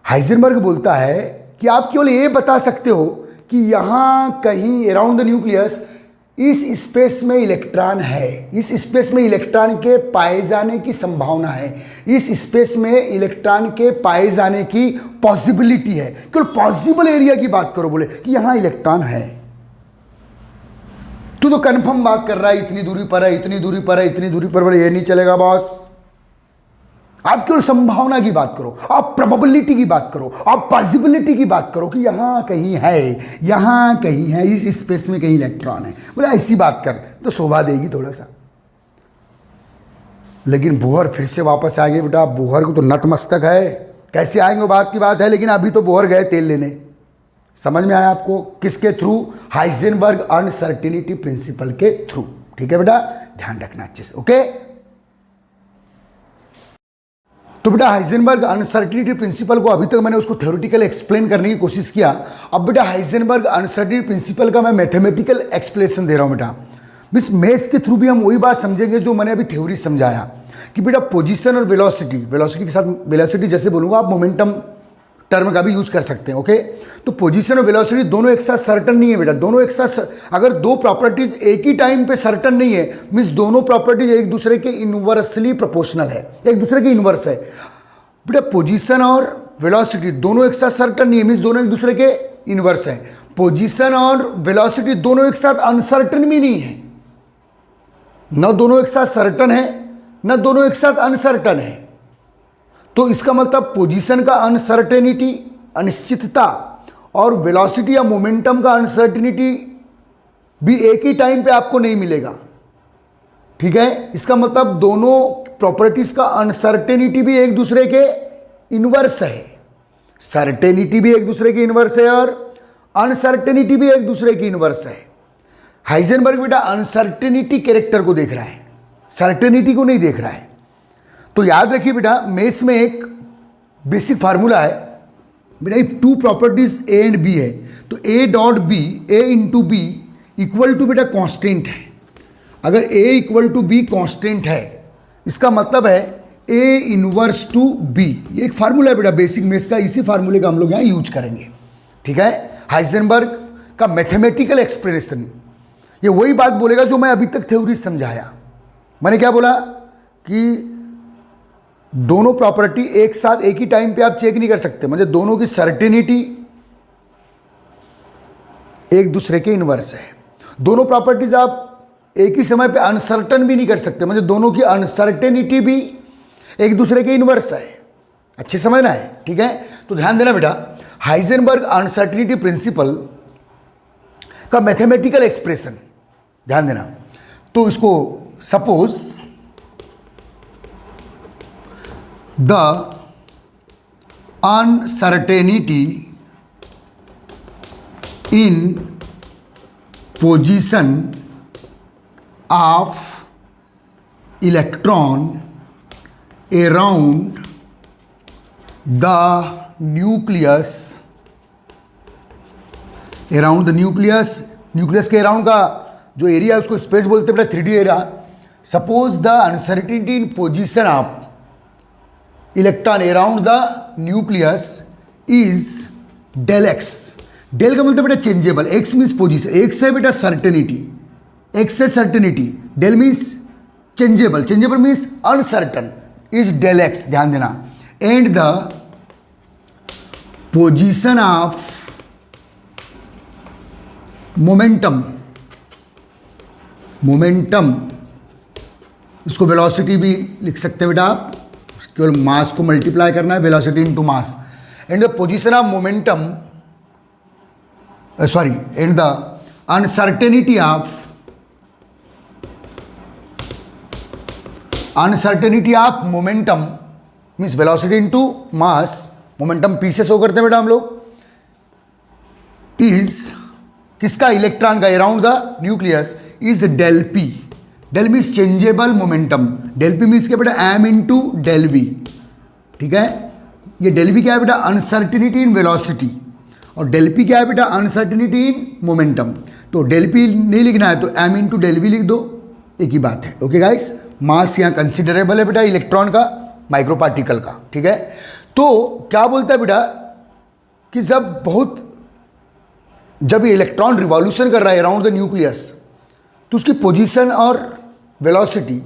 हाइजेनबर्ग बोलता है कि आप केवल ये बता सकते हो कि यहां कहीं अराउंड द न्यूक्लियस इस स्पेस में इलेक्ट्रॉन है, इस स्पेस में इलेक्ट्रॉन के पाए जाने की संभावना है, इस स्पेस में इलेक्ट्रॉन के पाए जाने की पॉसिबिलिटी है। केवल पॉसिबल एरिया की बात करो, बोले कि यहां इलेक्ट्रॉन है। तू तो कंफर्म बात कर रहा है, इतनी दूरी पर है, इतनी दूरी पर है, इतनी दूरी पर है, ये नहीं चलेगा बॉस। आप केवल संभावना की बात करो, आप प्रोबेबिलिटी की बात करो, आप पॉसिबिलिटी की बात करो कि यहां कहीं है, यहां कहीं है, इस स्पेस में कहीं इलेक्ट्रॉन है। बोले ऐसी बात कर तो शोभा देगी थोड़ा सा। लेकिन बोहर फिर से वापस आ गए बेटा। बोहर को तो नतमस्तक है, कैसे आएंगे बात की बात है, लेकिन अभी तो बोहर गए तेल लेने। समझ में आया आपको? किसके थ्रू? हाइजेनबर्ग अनसर्टेनिटी प्रिंसिपल के थ्रू। ठीक है बेटा, ध्यान रखना अच्छे से, ओके। तो बेटा हाइजेनबर्ग अनसर्टेनिटी प्रिंसिपल को अभी तक मैंने उसको थ्योरेटिकल एक्सप्लेन करने की कोशिश किया। अब बेटा हाइजेनबर्ग अनसर्टेनिटी प्रिंसिपल का मैं मैथमेटिकल एक्सप्लेनेशन दे रहा हूं बेटा। इस मैथ्स के थ्रू भी हम वही बात समझेंगे जो मैंने अभी थ्योरी समझाया कि बेटा पोजीशन और वेलोसिटी, वेलोसिटी के साथ वेलोसिटी जैसे बोलूँगा आप मोमेंटम टर्म का भी यूज कर सकते हैं, ओके। तो पोजीशन और वेलोसिटी दोनों एक साथ सर्टन नहीं है बेटा। दोनों एक साथ, अगर दो प्रॉपर्टीज एक ही टाइम पे सर्टन नहीं है, मीन्स दोनों प्रॉपर्टीज एक दूसरे के इनवर्सली प्रोपोर्शनल है, एक दूसरे के इनवर्स है। बेटा पोजीशन और वेलोसिटी दोनों एक साथ सर्टन नहीं है, मीन्स दोनों एक दूसरे के इनवर्स है। पोजीशन और वेलोसिटी दोनों एक साथ अनसर्टन भी नहीं है, न दोनों एक साथ सर्टन है, न दोनों एक साथ अनसर्टन है। तो इसका मतलब पोजीशन का अनसर्टेनिटी, अनिश्चितता, और वेलोसिटी या मोमेंटम का अनसर्टेनिटी भी एक ही टाइम पे आपको नहीं मिलेगा। ठीक है, इसका मतलब दोनों प्रॉपर्टीज का अनसर्टेनिटी भी एक दूसरे के इनवर्स है। सर्टेनिटी भी एक दूसरे के इनवर्स है और अनसर्टेनिटी भी एक दूसरे की इनवर्स है। हाइजेनबर्ग बेटा अनसर्टेनिटी कैरेक्टर को देख रहा है, सर्टेनिटी को नहीं देख रहा है। तो याद रखिए बेटा, मेस में एक बेसिक फार्मूला है बेटा, two properties A and B है तो A dot B, A into B equal to बेटा कांस्टेंट है। अगर A equal to B constant है, इसका मतलब है ए इनवर्स टू बी। ये एक फार्मूला है बेटा बेसिक मेस का, इसी फार्मूले का हम लोग यहाँ यूज करेंगे। ठीक है, हाइजेनबर्ग का मैथमेटिकल एक्सप्लेनेशन ये वही बात बोलेगा जो मैं अभी तक थ्योरी समझाया। मैंने क्या बोला कि दोनों प्रॉपर्टी एक साथ एक ही टाइम पे आप चेक नहीं कर सकते, मतलब दोनों की सर्टेनिटी एक दूसरे के इनवर्स है। दोनों प्रॉपर्टीज आप एक ही समय पे अनसर्टन भी नहीं कर सकते, मतलब दोनों की अनसर्टेनिटी भी एक दूसरे के इनवर्स है। अच्छे समझना है, ठीक है। तो ध्यान देना बेटा, हाइजेनबर्ग अनसर्टेनिटी प्रिंसिपल का मैथमेटिकल एक्सप्रेशन ध्यान देना। तो इसको suppose the uncertainty in position of electron around the nucleus, around the nucleus, nucleus के अराउंड का जो एरिया है उसको स्पेस बोलते हैं बेटा, 3D area. Suppose the uncertainty in position of electron around the nucleus is del x, del का मतलब बेटा changeable, x means position, x है बेटा सर्टेनिटी, एक्स है certainty, del means changeable, changeable means uncertain, is del x, ध्यान देना, and the position of momentum, momentum इसको velocity भी लिख सकते हैं बेटा आप, केवल मास को मल्टीप्लाई करना है, velocity into mass, and the position of momentum sorry and the uncertainty of momentum means velocity into mass, momentum P से शो करते हैं बेटा हम लोग, इज किसका, इलेक्ट्रॉन का around the nucleus, is del P, del means changeable momentum, del P means क्या बेटा एम इंटू डेल वी, ठीक है, ये डेल वी क्या है बेटा अनसर्टिनिटी इन वेलोसिटी, और डेल पी क्या है बेटा अनसर्टिनिटी इन मोमेंटम, तो डेल पी नहीं लिखना है तो एम इंटू डेल वी लिख दो, एक ही बात है। ओके गाइस, मास यहाँ कंसिडरेबल है बेटा इलेक्ट्रॉन का, माइक्रो पार्टिकल का, ठीक है। तो क्या बोलता है बेटा कि जब ये इलेक्ट्रॉन रिवॉल्यूशन कर रहा है अराउंड द न्यूक्लियस, तो उसकी पोजीशन और वेलोसिटी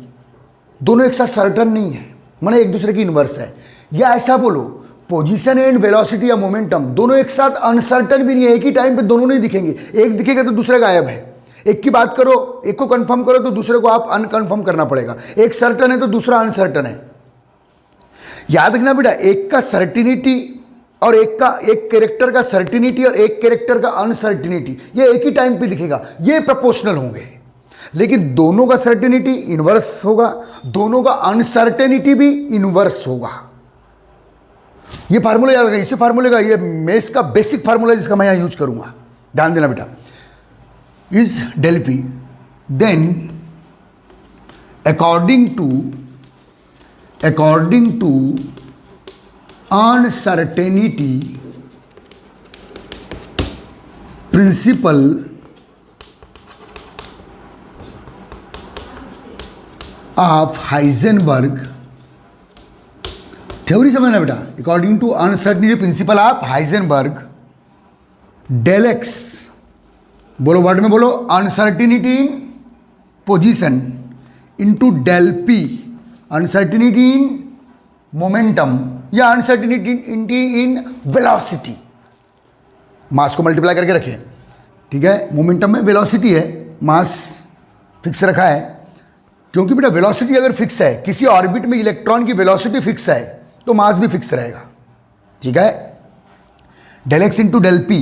दोनों एक साथ सर्टन नहीं है, माने एक दूसरे की इन्वर्स है, या ऐसा बोलो पोजीशन एंड वेलोसिटी या मोमेंटम दोनों एक साथ अनसर्टन भी नहीं है, एक ही टाइम पे दोनों नहीं दिखेंगे, एक दिखेगा तो दूसरा गायब है, एक की बात करो, एक को कंफर्म करो तो दूसरे को आप अनकंफर्म करना पड़ेगा, एक सर्टन है तो दूसरा अनसर्टन है। याद रखना बेटा, एक का सर्टिनिटी और एक कैरेक्टर का सर्टिनिटी और एक कैरेक्टर का अनसर्टिनिटी, ये एक ही टाइम पे दिखेगा, ये प्रोपोर्शनल होंगे, लेकिन दोनों का सर्टेनिटी इनवर्स होगा, दोनों का अनसर्टेनिटी भी इनवर्स होगा। ये फार्मूला याद रखिए, इसी फार्मूले का, ये मेस का बेसिक फार्मूला जिसका मैं यहां यूज करूंगा, ध्यान देना बेटा, is del P then according to uncertainty principle of Heisenberg, theory समझना बेटा, according to uncertainty principle of Heisenberg, del x, बोलो वर्ड में बोलो, uncertainty in position into del P, uncertainty in momentum या अनसर्टेनिटी इन वेलोसिटी, मास को multiply करके रखें, ठीक है, मोमेंटम में वेलोसिटी है, मास फिक्स रखा है, क्योंकि बेटा वेलोसिटी अगर फिक्स है, किसी ऑर्बिट में इलेक्ट्रॉन की वेलोसिटी फिक्स है तो मास भी फिक्स रहेगा, ठीक है। Del x into del P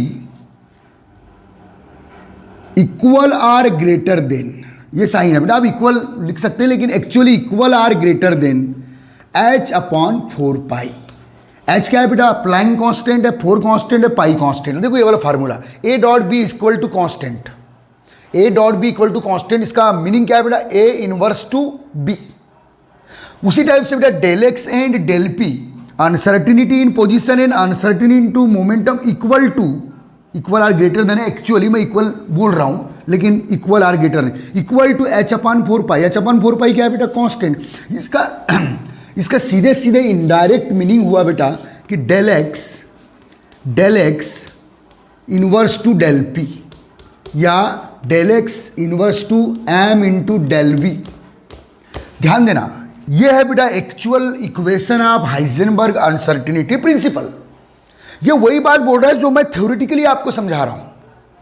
equal or greater than, ये साइन है बेटा, आप इक्वल लिख सकते हैं लेकिन actually equal or greater than H upon 4 pi. H क्या है बेटा, प्लैंक कांस्टेंट है, 4 कांस्टेंट है, पाई कांस्टेंट है। देखो ये वाला formula, A dot B equal to constant, A dot B equal to constant, इसका मीनिंग क्या है बेटा, ए इनवर्स टू बी। उसी टाइप से बेटा del x and del P, uncertainty in position and uncertainty in to momentum equal to, equal or greater than है, actually मैं equal बोल रहा हूं लेकिन इक्वल आर ग्रेटर नहीं, equal to H upon 4 pi. H upon 4 पाई क्या है बेटा, कांस्टेंट। इसका सीधे सीधे इनडायरेक्ट मीनिंग हुआ बेटा कि del x inverse to del p या del x inverse to m into del v. ध्यान देना, यह है बेटा actual equation of Heisenberg uncertainty principle. ये वही बात बोल रहा है जो मैं थ्योरेटिकली आपको समझा रहा हूं,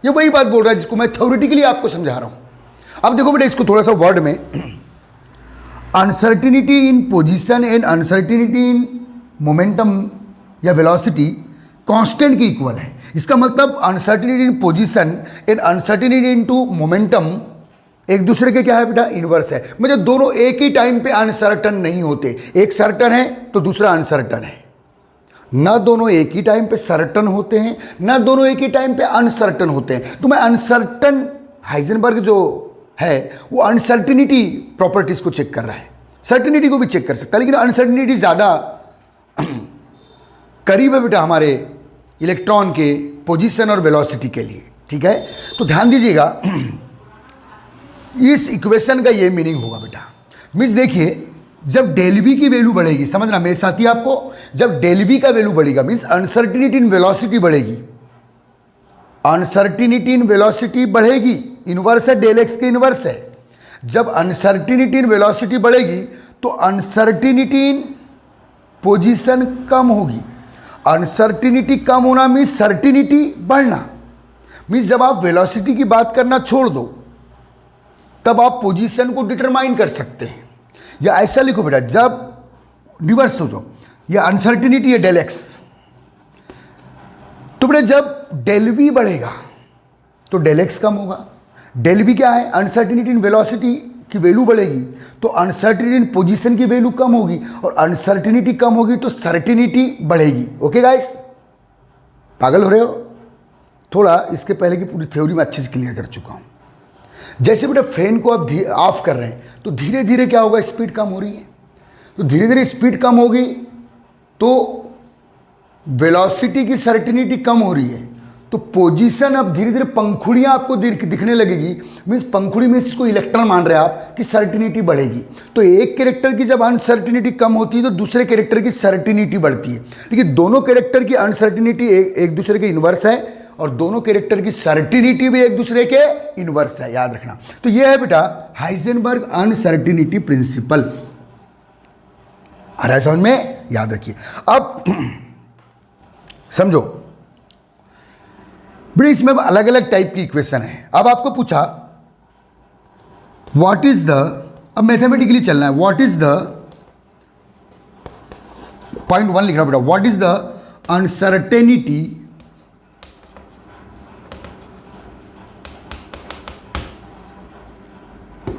ये वही बात बोल रहा है जिसको मैं थ्योरेटिकली आपको समझा रहा हूं। अब देखो बेटा इसको थोड़ा सा वर्ड में, uncertainty in position and uncertainty in momentum या वेलोसिटी कांस्टेंट की इक्वल है। इसका मतलब uncertainty in position and uncertainty in to momentum एक दूसरे के क्या है बेटा, इनवर्स है। मतलब दोनों एक ही टाइम पे अनसर्टन नहीं होते, एक सर्टन है तो दूसरा अनसर्टन है, न दोनों एक ही टाइम पे सर्टन होते हैं न दोनों एक ही टाइम पे अनसर्टन होते हैं। तो मैं अनसर्टन, हाइजेनबर्ग जो है वो अनसर्टिनिटी प्रॉपर्टीज को चेक कर रहा है, सर्टिनिटी को भी चेक कर सकता है, लेकिन अनसर्टिनिटी ज़्यादा करीब है बेटा हमारे इलेक्ट्रॉन के पोजीशन और वेलोसिटी के लिए, ठीक है। तो ध्यान दीजिएगा, इस इक्वेशन का ये मीनिंग होगा बेटा, मीन्स देखिए जब डेल वी की वैल्यू बढ़ेगी, समझना मेरे साथी आपको, जब डेल वी का वैल्यू बढ़ेगा मीन्स अनसर्टिनिटी इन वेलोसिटी बढ़ेगी, अनसर्टिनिटी इन वेलोसिटी बढ़ेगी, इनवर्स है, डेल एक्स के इनवर्स है। जब अनसर्टिनिटी इन वेलोसिटी बढ़ेगी तो अनसर्टिनिटी इन पोजीशन कम होगी। अनसर्टिनिटी कम होना मीन्स सर्टिनिटी बढ़ना। मीन्स जब आप वेलोसिटी की बात करना छोड़ दो तब आप पोजीशन को डिटरमाइन कर सकते हैं। या ऐसा लिखो बेटा, जब रिवर्स सोचो, या अनसर्टिनिटी है डेल एक्स, तो बेटा जब डेल वी बढ़ेगा तो डेल एक्स कम होगा। डेल वी क्या है? अनसर्टिनिटी इन वेलोसिटी की वैल्यू बढ़ेगी तो अनसर्टिनिटी इन पोजीशन की वैल्यू कम होगी, और अनसर्टिनिटी कम होगी तो सर्टिनिटी बढ़ेगी। ओके गाइस, पागल हो रहे हो? थोड़ा इसके पहले की पूरी थ्योरी में अच्छे से क्लियर कर चुका हूं। जैसे बेटा फैन को आप ऑफ कर रहे हैं तो धीरे धीरे क्या होगा? स्पीड कम हो रही है, तो धीरे धीरे स्पीड कम होगी तो वेलोसिटी की सर्टिनिटी कम हो रही है, तो पोजीशन अब धीरे धीरे पंखुड़ियां आपको दिखने लगेगी। मीन्स पंखुड़ी में इसको इलेक्ट्रॉन मान रहे हैं आप कि सर्टिनिटी बढ़ेगी। तो एक कैरेक्टर की जब अनसर्टिनिटी कम होती है तो दूसरे कैरेक्टर की सर्टिनिटी बढ़ती है। लेकिन दोनों कैरेक्टर की अनसर्टिनिटी एक दूसरे के इन्वर्स है और दोनों कैरेक्टर की सर्टिनिटी भी एक दूसरे के इन्वर्स है, याद रखना। तो यह है बेटा हाइजेनबर्ग अनसर्टिनिटी प्रिंसिपल। आ रहा है समझ में? याद रखिए। अब समझो बेटा, इसमें अलग अलग टाइप की इक्वेशन है। अब आपको पूछा व्हाट इज द, अब मैथमेटिकली चलना है, व्हाट इज द पॉइंट 1 लिख रहा बेटा, व्हाट इज द अनसर्टेनिटी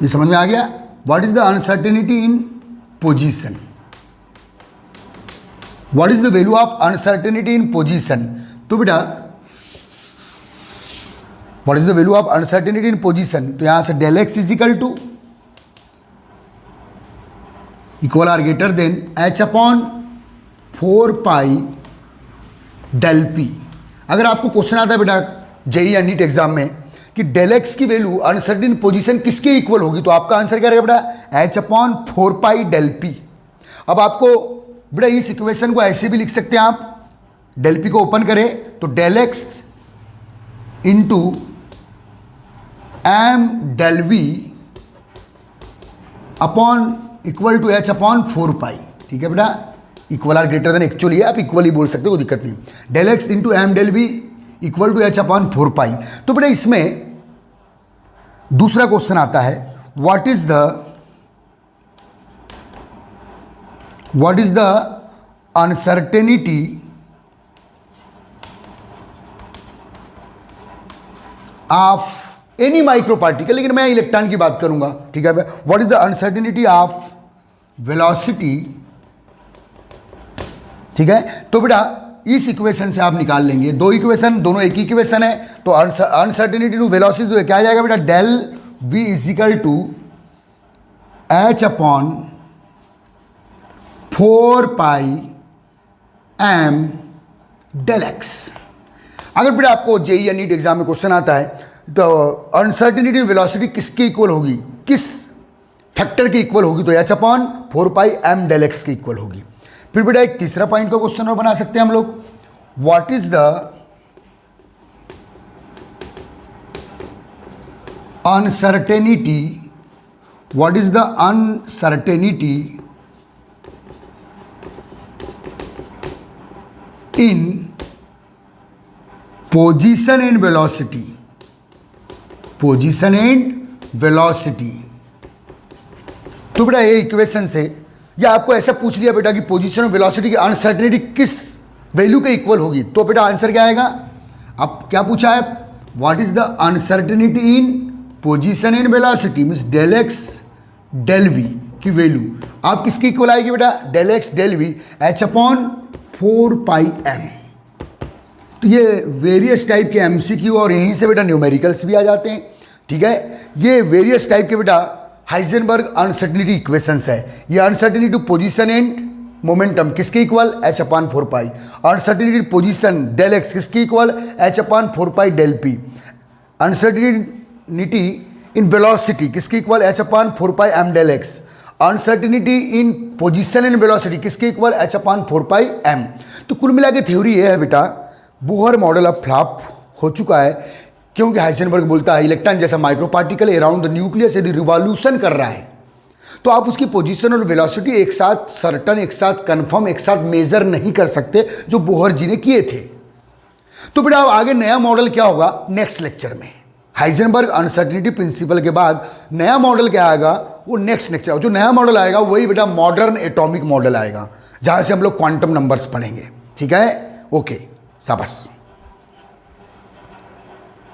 ये समझ में आ गया? What is the uncertainty in position, what is the value of uncertainty in position. तो बेटा what is the value of uncertainty in position, तो यहां से del x is equal or greater than H upon 4 pi del P. अगर आपको question आता है बेटा जेईई या नीट एग्जाम में कि डेल एक्स की वैल्यू अनसर्टेन पोजीशन किसके इक्वल होगी, तो आपका आंसर क्या रहेगा बेटा? H upon 4 pi del P. अब आपको बेटा इस इक्वेशन को ऐसे भी लिख सकते हैं आप, डेल पी को ओपन करें तो del x into m del v upon equal to H upon 4 pi. ठीक है बेटा, equal or greater than actually आप इक्वल ही बोल सकते हो, कोई दिक्कत नहीं। Del x into m del v equal to H upon 4 pi. तो बेटा इसमें दूसरा क्वेश्चन आता है, what is the uncertainty of any micro particle, लेकिन मैं इलेक्ट्रॉन की बात करूंगा। ठीक है, what is the uncertainty of velocity. ठीक है, तो बेटा इस इक्वेशन से आप निकाल लेंगे, दो इक्वेशन, दोनों एक ही इक्वेशन है, तो अनसर्टेनिटी टू वेलोसिटी तो क्या आ जाएगा बेटा? Del v equal to H upon 4 pi m del x. अगर बेटा आपको जेईई या नीट एग्जाम में क्वेश्चन आता है तो अनसर्टेनिटी वेलोसिटी किसके इक्वल होगी, किस फैक्टर के इक्वल होगी, तो H upon 4 pi m del x के इक्वल होगी। फिर बेटा एक तीसरा पॉइंट का क्वेश्चन और बना सकते हैं हम लोग, what is the uncertainty, what is the uncertainty in position and velocity, position and velocity. तो बेटा ये इक्वेशन से, या आपको ऐसा पूछ लिया बेटा कि पोजीशन और वेलोसिटी की अनसर्टेनिटी किस वैल्यू के इक्वल होगी, तो बेटा आंसर क्या आएगा? अब क्या पूछा है? What is the uncertainty in position and velocity, means del x del v की वैल्यू आप किसके इक्वल आएगी बेटा? Del x del v H upon 4 pi m. तो ये वेरियस टाइप के एमसीक्यू और यहीं से बेटा न्यूमेरिकल्स भी आ जाते हैं। ठीक है, ये वेरियस टाइप के बेटा हाइजेनबर्ग अनसर्टेनिटी इक्वेशंस है। ये uncertainty to position and momentum किसके equal? H upon 4 pi. Uncertainty position del x किसके equal? H upon 4 pi del P. Uncertainty in velocity किसके equal? H upon 4 pi m del x. Uncertainty in position and velocity किसके equal? H upon 4 pi m. तो कुल मिला के theory ये है बेटा, बोहर मॉडल ऑफ फ्लॉप हो चुका है, क्योंकि हाइसेनबर्ग बोलता है इलेक्ट्रॉन जैसा micro particle around the nucleus यदि रिवॉल्यूशन कर रहा है तो आप उसकी पोजीशन और वेलोसिटी एक साथ सर्टन, एक साथ कंफर्म, एक साथ मेजर नहीं कर सकते, जो बोहर जी ने किए थे। तो बेटा अब आगे नया मॉडल क्या होगा नेक्स्ट लेक्चर में। हाइजेनबर्ग अनसर्टेनिटी प्रिंसिपल के बाद नया मॉडल क्या आएगा वो नेक्स्ट लेक्चर। जो नया मॉडल आएगा वही बेटा मॉडर्न एटॉमिक मॉडल आएगा, जहां से हम लोग क्वांटम नंबर्स पढ़ेंगे। ठीक है, ओके, शाबाश।